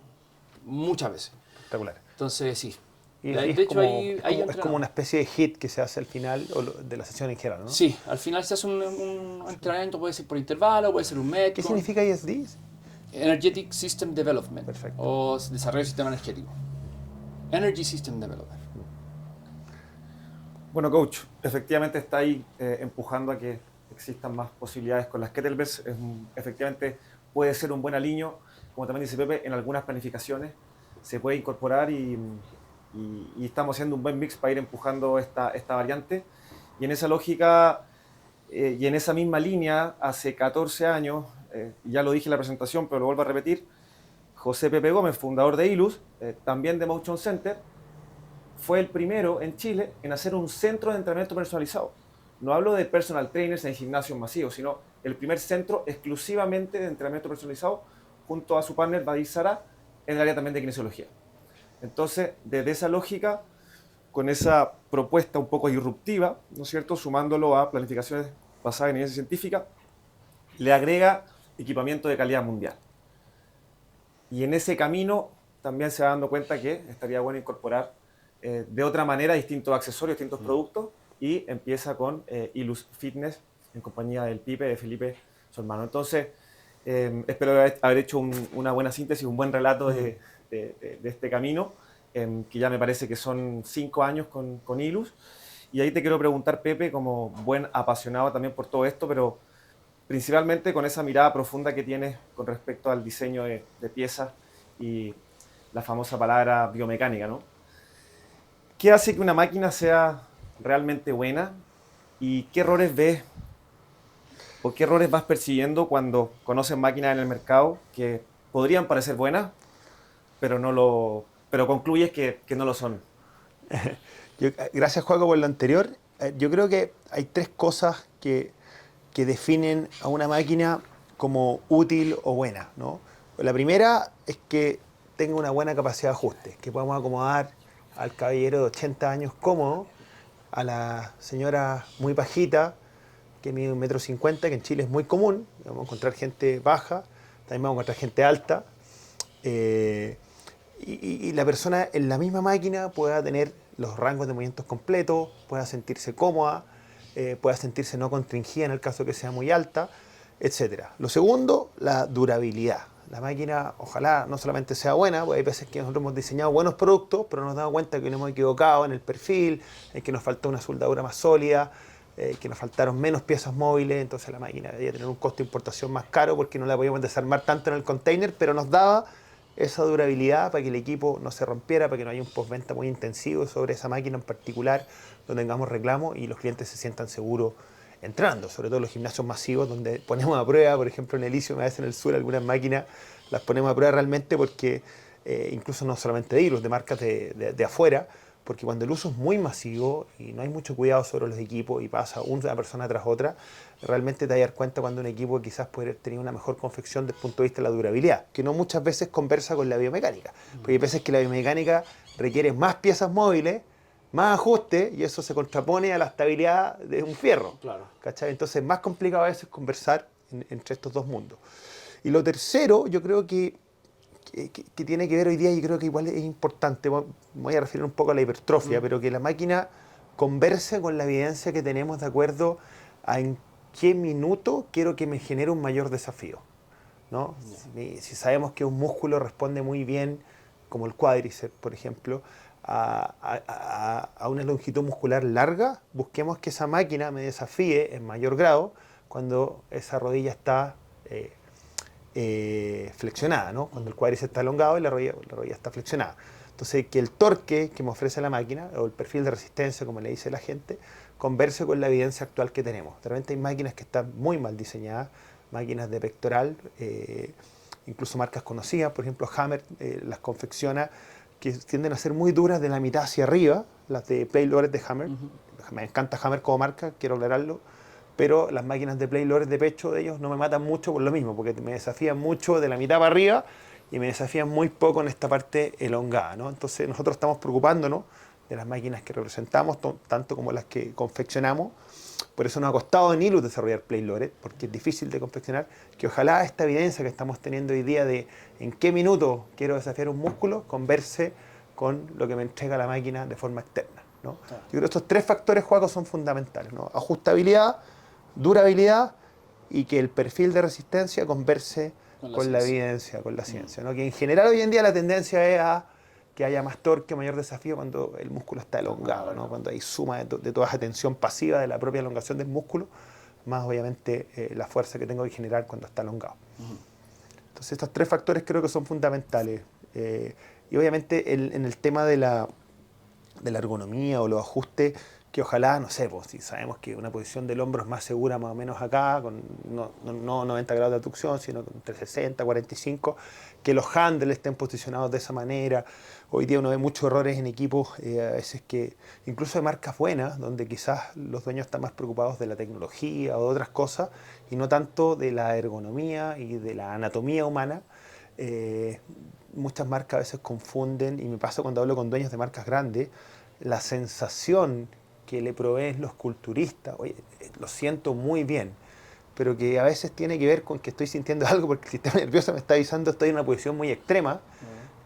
muchas veces. Espectacular. Entonces, sí. Y De ahí hecho, es como, ahí es como- es entrenamos. como una especie de hit que se hace al final de la sesión en general, ¿no? Sí, al final se hace un entrenamiento, puede ser por intervalo, puede ser un ¿Qué metcon. significa ESD? Energetic System Development. Perfecto. O desarrollo del sistema energético. Energy System Development. Bueno, coach, efectivamente está ahí empujando a que existan más posibilidades con las kettlebells. Efectivamente puede ser un buen aliño, como también dice Pepe, en algunas planificaciones se puede incorporar y estamos haciendo un buen mix para ir empujando esta variante. Y en esa lógica y en esa misma línea, hace 14 años, ya lo dije en la presentación, pero lo vuelvo a repetir, José Pepe Gómez, fundador de ILUS, también de Motion Center, fue el primero en Chile en hacer un centro de entrenamiento personalizado. No hablo de personal trainers en gimnasios masivos, sino el primer centro exclusivamente de entrenamiento personalizado junto a su partner Badir Sara en el área también de kinesiología. Entonces, desde esa lógica, con esa propuesta un poco disruptiva, ¿no es cierto?, sumándolo a planificaciones basadas en evidencia científica, le agrega equipamiento de calidad mundial. Y en ese camino también se va dando cuenta que estaría bueno incorporar de otra manera distintos accesorios, distintos productos, y empieza con ILUS Fitness en compañía del Pipe, de Felipe, su hermano. Entonces, espero haber hecho una buena síntesis, un buen relato de este camino, que ya me parece que son 5 años con ILUS. Y ahí te quiero preguntar, Pepe, como buen apasionado también por todo esto, pero principalmente con esa mirada profunda que tienes con respecto al diseño de piezas y la famosa palabra biomecánica, ¿no? ¿Qué hace que una máquina sea realmente buena y qué errores ves o qué errores vas persiguiendo cuando conoces máquinas en el mercado que podrían parecer buenas, pero concluyes que no lo son? Gracias, Juaco, por lo anterior. Yo creo que hay 3 cosas que definen a una máquina como útil o buena, ¿no? La primera es que tenga una buena capacidad de ajuste, que podamos acomodar al caballero de 80 años cómodo, a la señora muy bajita, que mide 1,50 m, que en Chile es muy común. Vamos a encontrar gente baja, también vamos a encontrar gente alta. Y la persona en la misma máquina pueda tener los rangos de movimientos completos, pueda sentirse cómoda, pueda sentirse no constringida en el caso que sea muy alta, etc. Lo segundo, la durabilidad. La máquina ojalá no solamente sea buena, porque hay veces que nosotros hemos diseñado buenos productos, pero nos damos cuenta que nos hemos equivocado en el perfil, en que nos faltó una soldadura más sólida, que nos faltaron menos piezas móviles, entonces la máquina debía tener un costo de importación más caro porque no la podíamos desarmar tanto en el container, pero nos daba esa durabilidad para que el equipo no se rompiera, para que no haya un postventa muy intensivo sobre esa máquina en particular, donde tengamos reclamos y los clientes se sientan seguros entrando, sobre todo en los gimnasios masivos donde ponemos a prueba, por ejemplo en Elíseo, a veces en el sur, algunas máquinas las ponemos a prueba realmente porque incluso no solamente de ILUS, de marcas de afuera, porque cuando el uso es muy masivo y no hay mucho cuidado sobre los equipos y pasa una persona tras otra, realmente te vas a dar cuenta cuando un equipo quizás puede tener una mejor confección desde el punto de vista de la durabilidad, que no muchas veces conversa con la biomecánica, porque hay veces que la biomecánica requiere más piezas móviles, más ajustes, y eso se contrapone a la estabilidad de un fierro. Claro. ¿Cachai? Entonces es más complicado a veces conversar entre estos dos mundos. Y lo tercero, yo creo que tiene que ver hoy día, y creo que igual es importante, me voy a referir un poco a la hipertrofia, pero que la máquina converse con la evidencia que tenemos de acuerdo a en qué minuto quiero que me genere un mayor desafío, ¿no? Si sabemos que un músculo responde muy bien, como el cuádriceps, por ejemplo, a una longitud muscular larga, busquemos que esa máquina me desafíe en mayor grado cuando esa rodilla está flexionada, ¿no? Cuando el cuádriceps está elongado y la rodilla está flexionada. Entonces, que el torque que me ofrece la máquina, o el perfil de resistencia, como le dice la gente, converse con la evidencia actual que tenemos. De repente hay máquinas que están muy mal diseñadas, máquinas de pectoral, incluso marcas conocidas, por ejemplo Hammer las confecciona, que tienden a ser muy duras de la mitad hacia arriba, las de Play Loaded de Hammer. Me encanta Hammer como marca, quiero aclararlo, pero las máquinas de Play Loaded de pecho de ellos no me matan mucho por lo mismo, porque me desafían mucho de la mitad para arriba y me desafían muy poco en esta parte elongada, ¿no? Entonces nosotros estamos preocupándonos de las máquinas que representamos, tanto como las que confeccionamos. Por eso nos ha costado en Ilus desarrollar Play Loaded, porque es difícil de confeccionar, que ojalá esta evidencia que estamos teniendo hoy día de en qué minuto quiero desafiar un músculo, converse con lo que me entrega la máquina de forma externa, ¿no? Claro. Yo creo que estos tres factores, Joaco, son fundamentales, ¿no? Ajustabilidad, durabilidad y que el perfil de resistencia converse con la evidencia, con la ciencia, ¿no? Que en general hoy en día la tendencia es a que haya más torque, mayor desafío cuando el músculo está elongado, ¿no? Cuando hay suma de toda esa tensión pasiva de la propia elongación del músculo, más obviamente la fuerza que tengo que generar cuando está elongado. Entonces estos tres factores creo que son fundamentales. Y obviamente en el tema de la ergonomía o los ajustes, que ojalá, no sé, pues, si sabemos que una posición del hombro es más segura más o menos acá, con no 90 grados de abducción, sino con 360, 45, que los handles estén posicionados de esa manera. Hoy día uno ve muchos errores en equipos, a veces que, incluso de marcas buenas, donde quizás los dueños están más preocupados de la tecnología o de otras cosas, y no tanto de la ergonomía y de la anatomía humana. Muchas marcas a veces confunden, y me pasa cuando hablo con dueños de marcas grandes, la sensación que le proveen los culturistas, oye, lo siento muy bien, pero que a veces tiene que ver con que estoy sintiendo algo porque el sistema nervioso me está avisando estoy en una posición muy extrema,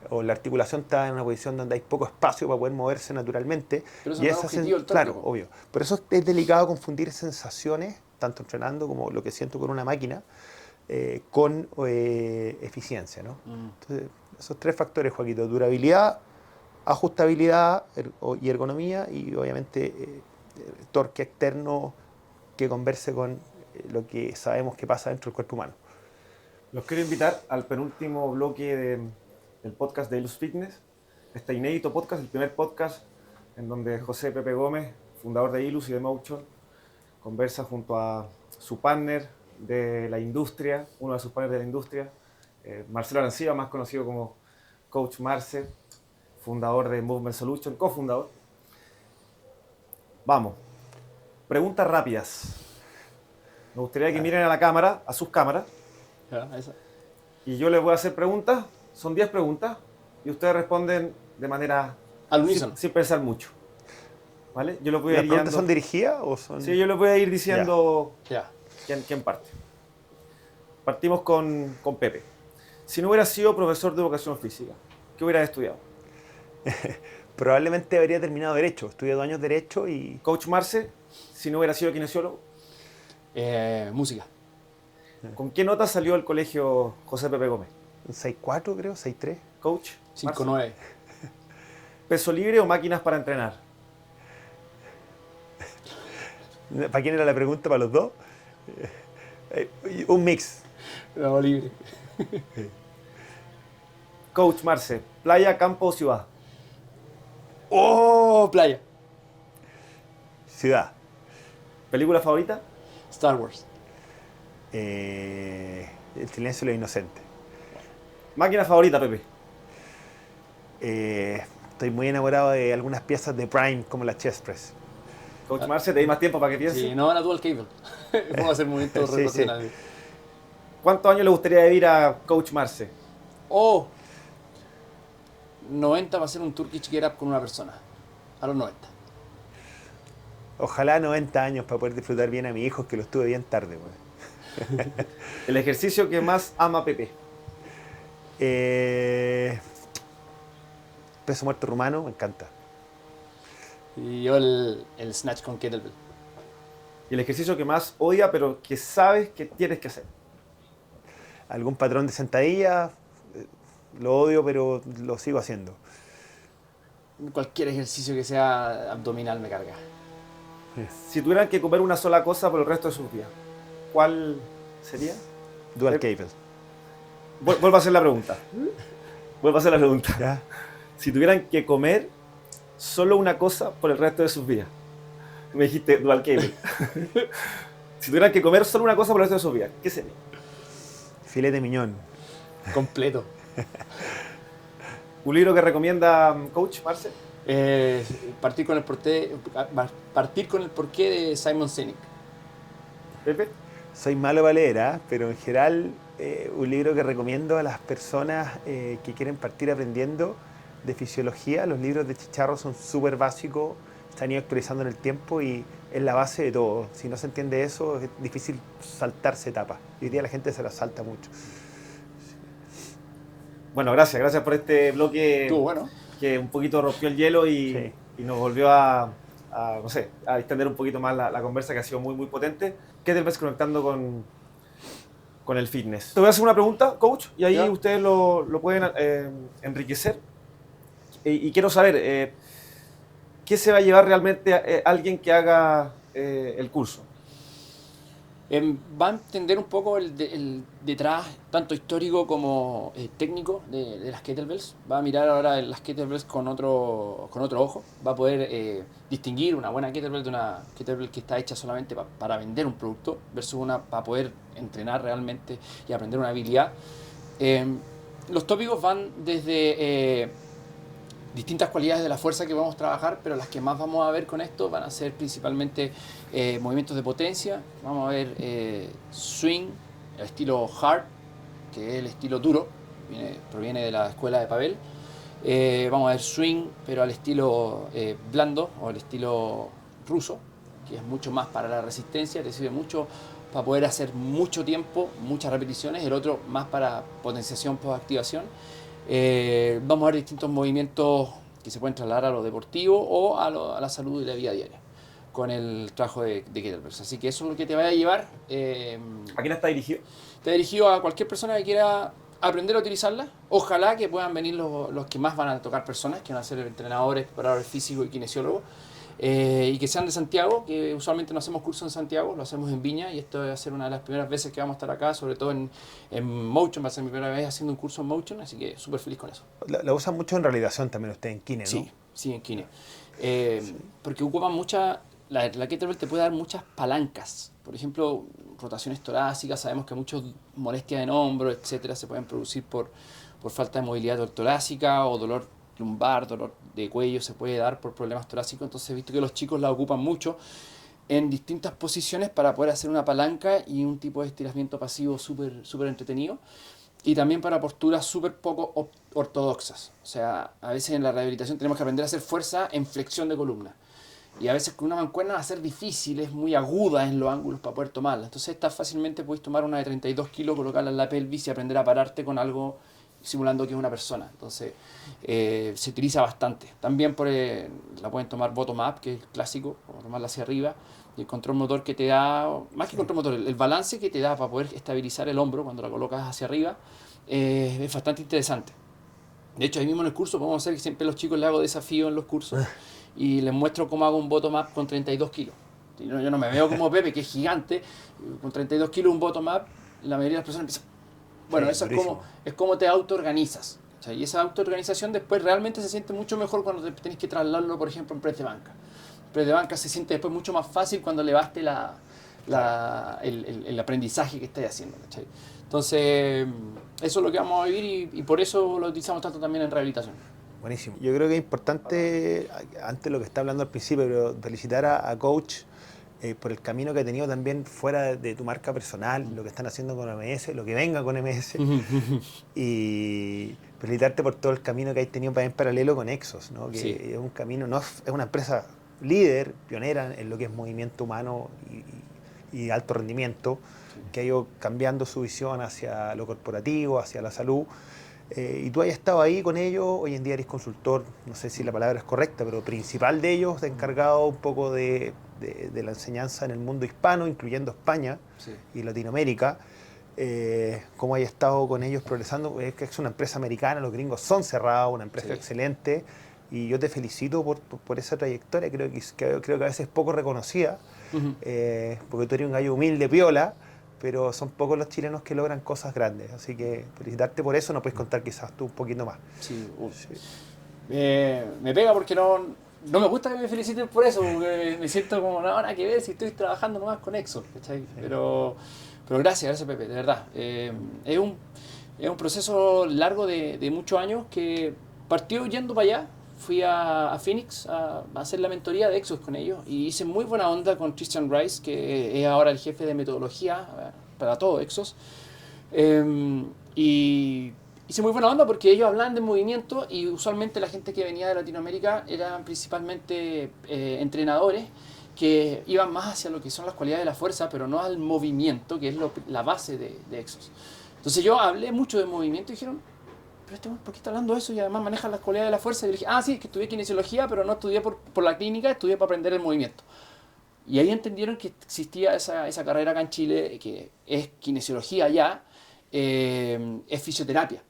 o la articulación está en una posición donde hay poco espacio para poder moverse naturalmente. Pero eso Y no es esa objetivo del torque, claro, po. obvio. Por eso es delicado confundir sensaciones, tanto entrenando como lo que siento con una máquina, con eficiencia, ¿no? Entonces, esos tres factores, Joaquito: durabilidad, ajustabilidad y ergonomía, y obviamente torque externo que converse con lo que sabemos que pasa dentro del cuerpo humano. Los quiero invitar al penúltimo bloque del podcast de Ilus Fitness, este inédito podcast, el primer podcast en donde José Pepe Gómez, fundador de Ilus y de Motion, conversa junto a su partner de la industria, uno de sus partners de la industria, Marcelo Arancibia, más conocido como Coach Marce, fundador de Movement Solution, cofundador. Vamos, preguntas rápidas. Me gustaría que miren a la cámara, a sus cámaras, Ya, esa. y yo les voy a hacer preguntas. Son 10 preguntas y ustedes responden de manera Al unísono. sin pensar mucho. ¿Vale? Yo los voy a ¿Las ir preguntas guiando. son dirigidas o son...? Sí, yo les voy a ir diciendo Ya. quién parte. Partimos con Pepe. Si no hubiera sido profesor de educación física, ¿qué hubieras estudiado? Probablemente habría terminado Derecho. Estudié 2 años Derecho y... Coach Marce, si no hubiera sido kinesiólogo, Música. ¿con qué nota salió del colegio José Pepe Gómez? 6'4", creo, 6'3". Coach, Marce. 5-9. ¿Peso libre o máquinas para entrenar? ¿Para quién era la pregunta? ¿Para los dos? Un mix. No, libre. Coach Marce, playa, campo o ciudad. ¡Oh! Playa. Ciudad. ¿Película favorita? Star Wars. El silencio de los inocentes. Máquina favorita, Pepe. Estoy muy enamorado de algunas piezas de Prime, como la Chest Press. Coach Marce, ¿te di más tiempo para que pienses? Sí, no van a dual cable. Vamos a hacer movimientos Sí, sí. rotacionales. ¿Cuántos años le gustaría vivir a Coach Marce? O 90 va a ser un Turkish Get Up con una persona. A los 90. Ojalá 90 años para poder disfrutar bien a mi hijo, que lo estuve bien tarde, güey. El ejercicio que más ama Pepe. Peso muerto rumano, me encanta. Y yo el snatch con kettlebell. Y el ejercicio que más odia, pero que sabes que tienes que hacer. Algún patrón de sentadilla, lo odio, pero lo sigo haciendo. Cualquier ejercicio que sea abdominal me carga. Si tuvieran que comer una sola cosa por el resto de sus días, ¿cuál sería? Dual cable. Vuelvo a hacer la pregunta. ¿Ya? Si tuvieran que comer solo una cosa por el resto de sus vidas. Me dijiste dual cable. Si tuvieran que comer solo una cosa por el resto de sus vidas, ¿qué sería? Filete miñón. Completo. ¿Un libro que recomienda Coach Marce? Partir con el porqué de Simon Sinek. Pepe. Soy malo para leer, ¿ah? Pero en general un libro que recomiendo a las personas que quieren partir aprendiendo de fisiología. Los libros de Chicharro son súper básicos, se han ido actualizando en el tiempo y es la base de todo. Si no se entiende eso, es difícil saltarse etapas. Y hoy día la gente se la salta mucho. Bueno, gracias por este bloque. Estuvo bueno. Que un poquito rompió el hielo y nos volvió a extender un poquito más la conversa, que ha sido muy, muy potente. ¿Qué te ves conectando con el fitness? Te voy a hacer una pregunta, coach, y ahí ¿Ya? ustedes lo pueden enriquecer. Y quiero saber, ¿qué se va a llevar realmente alguien que haga el curso? Va a entender un poco el detrás, tanto histórico como técnico de las kettlebells. Va a mirar ahora las kettlebells con otro ojo. Va a poder distinguir una buena kettlebell de una kettlebell que está hecha solamente para vender un producto versus una para poder entrenar realmente y aprender una habilidad. Los tópicos van desde distintas cualidades de la fuerza que vamos a trabajar, pero las que más vamos a ver con esto van a ser principalmente movimientos de potencia. Vamos a ver swing, el estilo hard, que es el estilo duro, proviene de la escuela de Pavel. Vamos a ver swing, pero al estilo blando o al estilo ruso, que es mucho más para la resistencia, te sirve mucho para poder hacer mucho tiempo, muchas repeticiones. El otro más para potenciación post-activación. Vamos a ver distintos movimientos que se pueden trasladar a lo deportivo o a la salud y la vida diaria con el trabajo de kettlebells. Así que eso es lo que te va a llevar. ¿A quién está dirigido? Te dirigido a cualquier persona que quiera aprender a utilizarla. Ojalá que puedan venir los que más van a tocar personas, que van a ser entrenadores, preparadores físicos y kinesiólogos. Y que sean de Santiago, que usualmente no hacemos cursos en Santiago, lo hacemos en Viña, y esto va a ser una de las primeras veces que vamos a estar acá, sobre todo en Motion. Va a ser mi primera vez haciendo un curso en Motion, así que súper feliz con eso. La usan mucho en rehabilitación también usted en Kine, ¿no? Sí, en Kine. Porque ocupan la kettlebell te puede dar muchas palancas. Por ejemplo, rotaciones torácicas, sabemos que muchas molestias en hombro, etcétera, se pueden producir por falta de movilidad torácica o dolor lumbar, dolor de cuello se puede dar por problemas torácicos. Entonces he visto que los chicos la ocupan mucho en distintas posiciones para poder hacer una palanca y un tipo de estiramiento pasivo súper entretenido. Y también para posturas súper poco ortodoxas. O sea, a veces en la rehabilitación tenemos que aprender a hacer fuerza en flexión de columna. Y a veces con una mancuerna va a ser difícil, es muy aguda en los ángulos para poder tomarla. Entonces esta fácilmente podéis tomar una de 32 kilos, colocarla en la pelvis y aprender a pararte con algo simulando que es una persona. Entonces se utiliza bastante. También la pueden tomar bottom-up, que es el clásico, o tomarla hacia arriba. Y el control motor que te da, más que control motor, el balance que te da para poder estabilizar el hombro cuando la colocas hacia arriba, es bastante interesante. De hecho, ahí mismo en el curso podemos hacer que siempre a los chicos les hago desafío en los cursos y les muestro cómo hago un bottom-up con 32 kilos. Yo no me veo como Pepe, que es gigante, con 32 kilos un bottom-up, la mayoría de las personas empiezan. Bueno, Sí, eso es como te autoorganizas. O sea, y esa autoorganización después realmente se siente mucho mejor cuando tenés que trasladarlo, por ejemplo, en press de banca. Press de banca se siente después mucho más fácil cuando elevaste el aprendizaje que estás haciendo. ¿Cachai? Entonces, eso es lo que vamos a vivir y por eso lo utilizamos tanto también en rehabilitación. Buenísimo. Yo creo que es importante, antes lo que está hablando al principio, pero felicitar a Coach por el camino que ha tenido también fuera de tu marca personal, lo que están haciendo con MS, lo que venga con MS, y felicitarte por todo el camino que has tenido en paralelo con Exos, ¿no? Que Sí. es un camino, es una empresa líder, pionera en lo que es movimiento humano y alto rendimiento, que ha ido cambiando su visión hacia lo corporativo, hacia la salud. Y tú hayas estado ahí con ellos, hoy en día eres consultor, no sé si la palabra es correcta, pero principal de ellos, encargado un poco de la enseñanza en el mundo hispano, incluyendo España Sí. y Latinoamérica. Cómo hayas estado con ellos progresando, es que es una empresa americana, los gringos son cerrados, una empresa Sí. excelente, y yo te felicito por esa trayectoria, creo que a veces es poco reconocida, porque tú eres un gallo humilde, piola, pero son pocos los chilenos que logran cosas grandes. Así que felicitarte por eso, no puedes contar quizás tú un poquito más. Sí, Sí. me pega porque no me gusta que me feliciten por eso, porque me siento como, no, nada que ver si estoy trabajando nomás con Exo, ¿cachai? Pero gracias Pepe, de verdad. Es un proceso largo de muchos años que partió yendo para allá. Fui a Phoenix a hacer la mentoría de Exos con ellos y hice muy buena onda con Christian Rice, que es ahora el jefe de metodología para todo Exos. Y hice muy buena onda porque ellos hablaban de movimiento y usualmente la gente que venía de Latinoamérica eran principalmente entrenadores que iban más hacia lo que son las cualidades de la fuerza, pero no al movimiento, que es la base de Exos. Entonces yo hablé mucho de movimiento y dijeron, pero ¿por qué está hablando de eso? Y además maneja las cualidades de la fuerza. Y yo dije, sí, es que estudié kinesiología, pero no estudié por la clínica, estudié para aprender el movimiento. Y ahí entendieron que existía esa carrera acá en Chile, que es kinesiología allá, es fisioterapia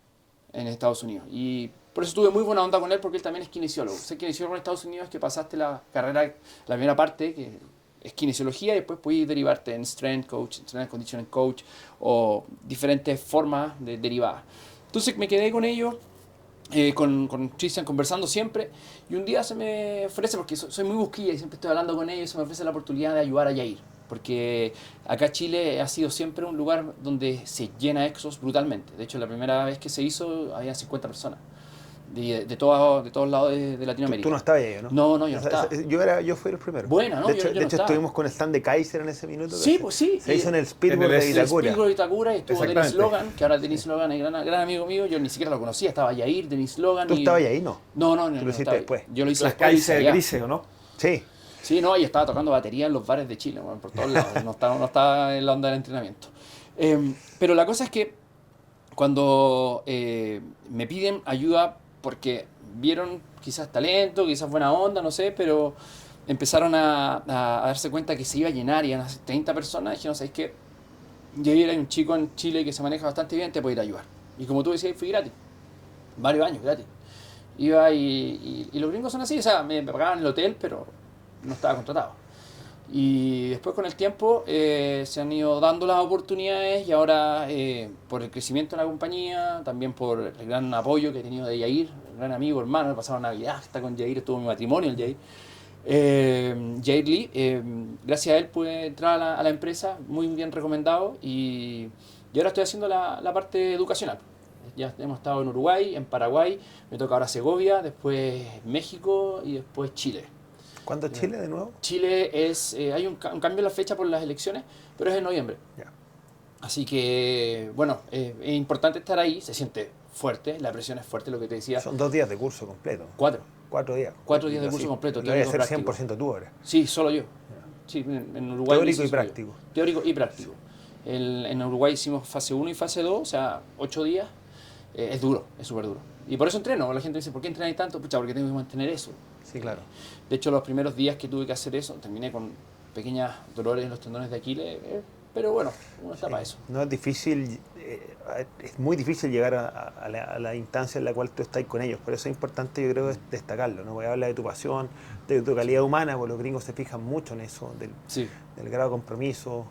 en Estados Unidos. Y por eso tuve muy buena onda con él, porque él también es kinesiólogo. Ser kinesiólogo en Estados Unidos es que pasaste la carrera, la primera parte, que es kinesiología, y después puedes derivarte en strength coach, strength conditioning coach, o diferentes formas de derivadas. Entonces me quedé con ellos, con Christian conversando siempre, y un día se me ofrece, porque soy muy busquilla y siempre estoy hablando con ellos, se me ofrece la oportunidad de ayudar a Yair, porque acá Chile ha sido siempre un lugar donde se llena Exos brutalmente. De hecho, la primera vez que se hizo había 50 personas de todos lados de Latinoamérica. Tú no estabas ahí, ¿no? No, yo no estaba. Yo fui el primero. Buena, ¿no? De hecho, Yo no estaba. estuvimos con el stand de Kaiser en ese minuto. Sí, pues sí. Se hizo en el Speedboard de Itacura. Speedboard de Itacura, y estuvo Exactamente. Denis Logan, que ahora Denis Logan es gran amigo mío, yo ni siquiera lo conocía, estaba Yair, Denis Logan. ¿Tú estabas ahí, no? No, Tú lo hiciste estaba ahí. después. Yo lo hice Las después. calles allá. grises, ¿o no? Sí. Sí, no, y estaba tocando batería en los bares de Chile, bueno, por todos lados, no estaba en la onda del entrenamiento. Pero la cosa es que cuando me piden ayuda porque vieron quizás talento, quizás buena onda, no sé, pero empezaron a darse cuenta que se iba a llenar y iban a ser 30 personas, dijeron, ¿sabes qué? Hay un chico en Chile que se maneja bastante bien, te puede ir a ayudar. Y como tú decías, fui gratis, varios años gratis. Iba y los gringos son así, o sea, me pagaban el hotel, pero no estaba contratado. Y después con el tiempo se han ido dando las oportunidades y ahora por el crecimiento de la compañía, también por el gran apoyo que he tenido de Yair, gran amigo, hermano, he pasado Navidad hasta con Yair, estuvo en mi matrimonio el Yair. Jair Lee, gracias a él pude entrar a la empresa, muy bien recomendado, y ahora estoy haciendo la parte educacional. Ya hemos estado en Uruguay, en Paraguay, me toca ahora Segovia, después México y después Chile. ¿Cuándo es Chile de nuevo? Chile hay un cambio en la fecha por las elecciones, pero es en noviembre. Ya. Así que, bueno, es importante estar ahí, se siente fuerte, la presión es fuerte, lo que te decía. Son 2 días de curso completo. 4. 4 días. 4 días de Así, curso completo. Lo voy a hacer práctico. 100% tú ahora. Sí, solo yo. Sí, en Uruguay. Teórico y solo yo. práctico. Teórico y práctico. En Uruguay hicimos fase 1 y fase 2, o sea, 8 días. Es duro, es súper duro. Y por eso entreno. La gente dice, ¿por qué entrenáis tanto? Pucha, porque tengo que mantener eso. Sí, claro. De hecho, los primeros días que tuve que hacer eso, terminé con pequeños dolores en los tendones de Aquiles. Pero bueno, uno está para eso. No es difícil, es muy difícil llegar a la instancia en la cual tú estás con ellos. Por eso es importante, yo creo, destacarlo. ¿No? Voy a hablar de tu pasión, de tu calidad humana, porque los gringos se fijan mucho en eso, del grado de compromiso,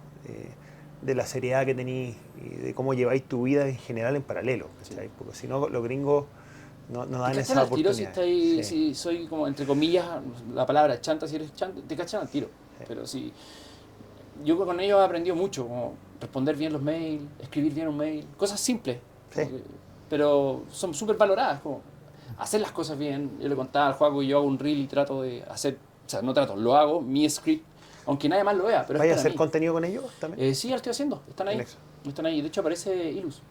de la seriedad que tenís y de cómo lleváis tu vida en general en paralelo. ¿Cachai? Porque si no, los gringos no dan esa oportunidad. Si soy como, entre comillas, la palabra chanta, si eres chanta, te cachan al tiro. Sí. Pero si yo con ellos he aprendido mucho, como responder bien los mails, escribir bien un mail, cosas simples, Sí. pero son súper valoradas. Como, hacer las cosas bien. Yo le contaba al Juaco y yo hago un reel y trato de hacer, o sea, no trato, lo hago, mi script, aunque nadie más lo vea. Pero ¿Vaya a es para hacer mí. contenido con ellos también? Sí, ya lo estoy haciendo, están ahí. En Exo. Están ahí, de hecho aparece Ilus.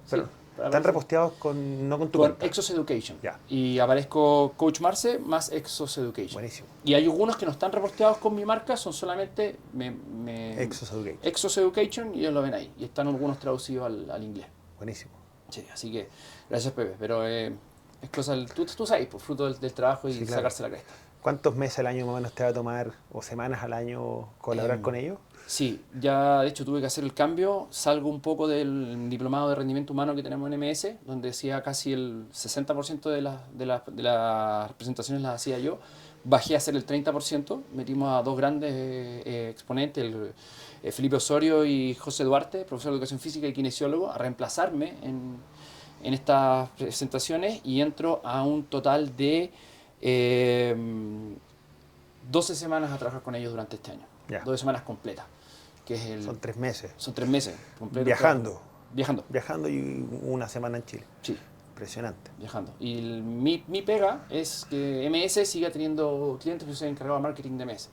Pero Sí, están aparece- reposteados no con tu con cuenta. Exos Education. Ya. Y aparezco Coach Marce más Exos Education. Buenísimo. Y hay algunos que no están reposteados con mi marca, son solamente Exos Education. Exos Education y ellos lo ven ahí. Y están algunos traducidos al inglés. Buenísimo. Sí, así que gracias Pepe. Pero es cosa, tú sabes, pues, fruto del trabajo y Sí, claro. sacarse la cresta. ¿Cuántos meses al año más o menos te va a tomar, o semanas al año, colaborar con ellos? Sí, ya de hecho tuve que hacer el cambio, salgo un poco del diplomado de rendimiento humano que tenemos en MS, donde hacía casi el 60% de las presentaciones las hacía yo, bajé a hacer el 30%, metimos a dos grandes exponentes, Felipe Osorio y José Duarte, profesor de educación física y kinesiólogo, a reemplazarme en estas presentaciones y entro a un total de 12 semanas a trabajar con ellos durante este año, Ya. 12 semanas completas. Que es Son 3 meses. son 3 meses completos. Viajando. Viajando, Viajando y una semana en Chile. sí, Impresionante. viajando. Y mi pega es que MS siga teniendo clientes, que yo soy encargado de marketing de MS.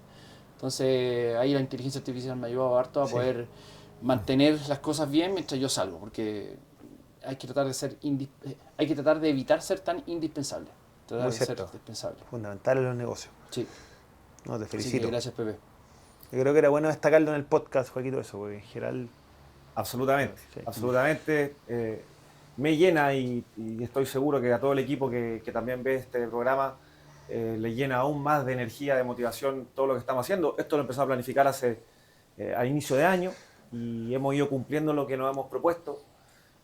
Entonces ahí la inteligencia artificial me ha ayudado harto a Sí. poder mantener las cosas bien mientras yo salgo, porque hay que tratar de hay que tratar de evitar ser tan indispensable. Tratar Muy de ser cierto. indispensable. Fundamental en los negocios. Sí, No, te así que felicito. gracias Pepe. Yo creo que era bueno destacarlo en el podcast, Joaquito, eso, porque en general... Absolutamente, Sí. absolutamente. Me llena y estoy seguro que a todo el equipo que también ve este programa le llena aún más de energía, de motivación todo lo que estamos haciendo. Esto lo empezamos a planificar a inicio de año y hemos ido cumpliendo lo que nos hemos propuesto,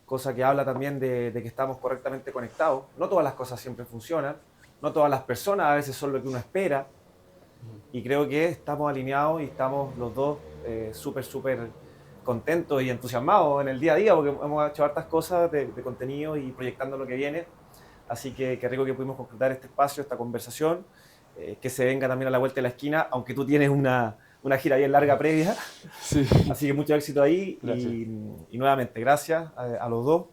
cosa que habla también de que estamos correctamente conectados. No todas las cosas siempre funcionan, no todas las personas a veces son lo que uno espera y creo que estamos alineados y estamos los dos súper contentos y entusiasmados en el día a día porque hemos hecho hartas cosas de contenido y proyectando lo que viene. Así que qué rico que pudimos concretar este espacio, esta conversación, que se venga también a la vuelta de la esquina, aunque tú tienes una gira bien larga previa. Sí. Así que mucho éxito ahí Gracias. y nuevamente gracias a los dos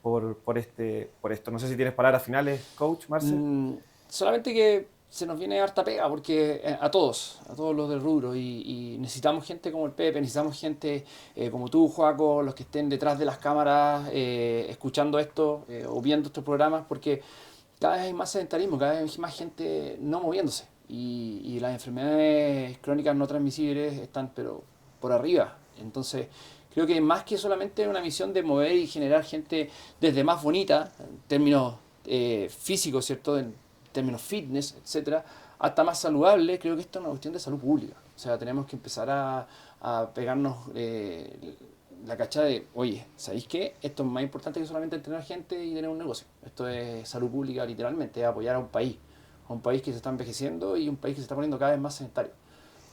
por esto. No sé si tienes palabras finales, coach Marcel. Solamente que se nos viene harta pega, porque a todos los del rubro, y necesitamos gente como el Pepe, necesitamos gente como tú, Joaco, los que estén detrás de las cámaras, escuchando esto o viendo estos programas, porque cada vez hay más sedentarismo, cada vez hay más gente no moviéndose, y las enfermedades crónicas no transmisibles están pero por arriba. Entonces creo que más que solamente una misión de mover y generar gente desde más bonita, en términos físicos, ¿cierto? En términos fitness, etcétera, hasta más saludable, creo que esto es una cuestión de salud pública. O sea, tenemos que empezar a pegarnos la cachada de, oye, ¿sabéis qué? Esto es más importante que solamente entrenar gente y tener un negocio. Esto es salud pública literalmente, es apoyar a un país que se está envejeciendo y un país que se está poniendo cada vez más sedentario.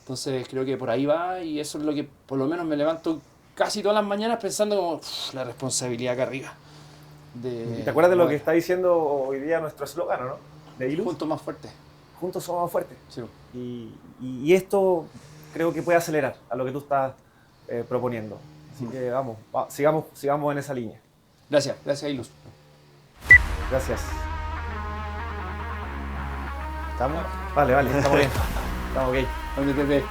Entonces creo que por ahí va y eso es lo que por lo menos me levanto casi todas las mañanas pensando como la responsabilidad acá arriba. ¿Te acuerdas de lo que está diciendo hoy día nuestro eslogan, no? De Ilus. Juntos más fuertes. Juntos somos más fuertes. Sí. Y esto creo que puede acelerar a lo que tú estás proponiendo. Así que vamos, sigamos en esa línea. Gracias, Ilus. Gracias. ¿Estamos? Vale, estamos bien. Estamos ok. Oye, Pepe.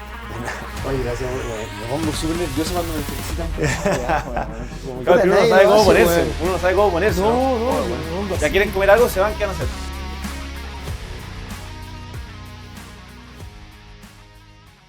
Oye, gracias. Me pongo súper nervioso cuando me felicitan. Claro, que uno no nadie sabe lo cómo hace, ponerse. weón. Uno no sabe cómo ponerse. No, Ya quieren comer algo, se van, ¿qué van a hacer?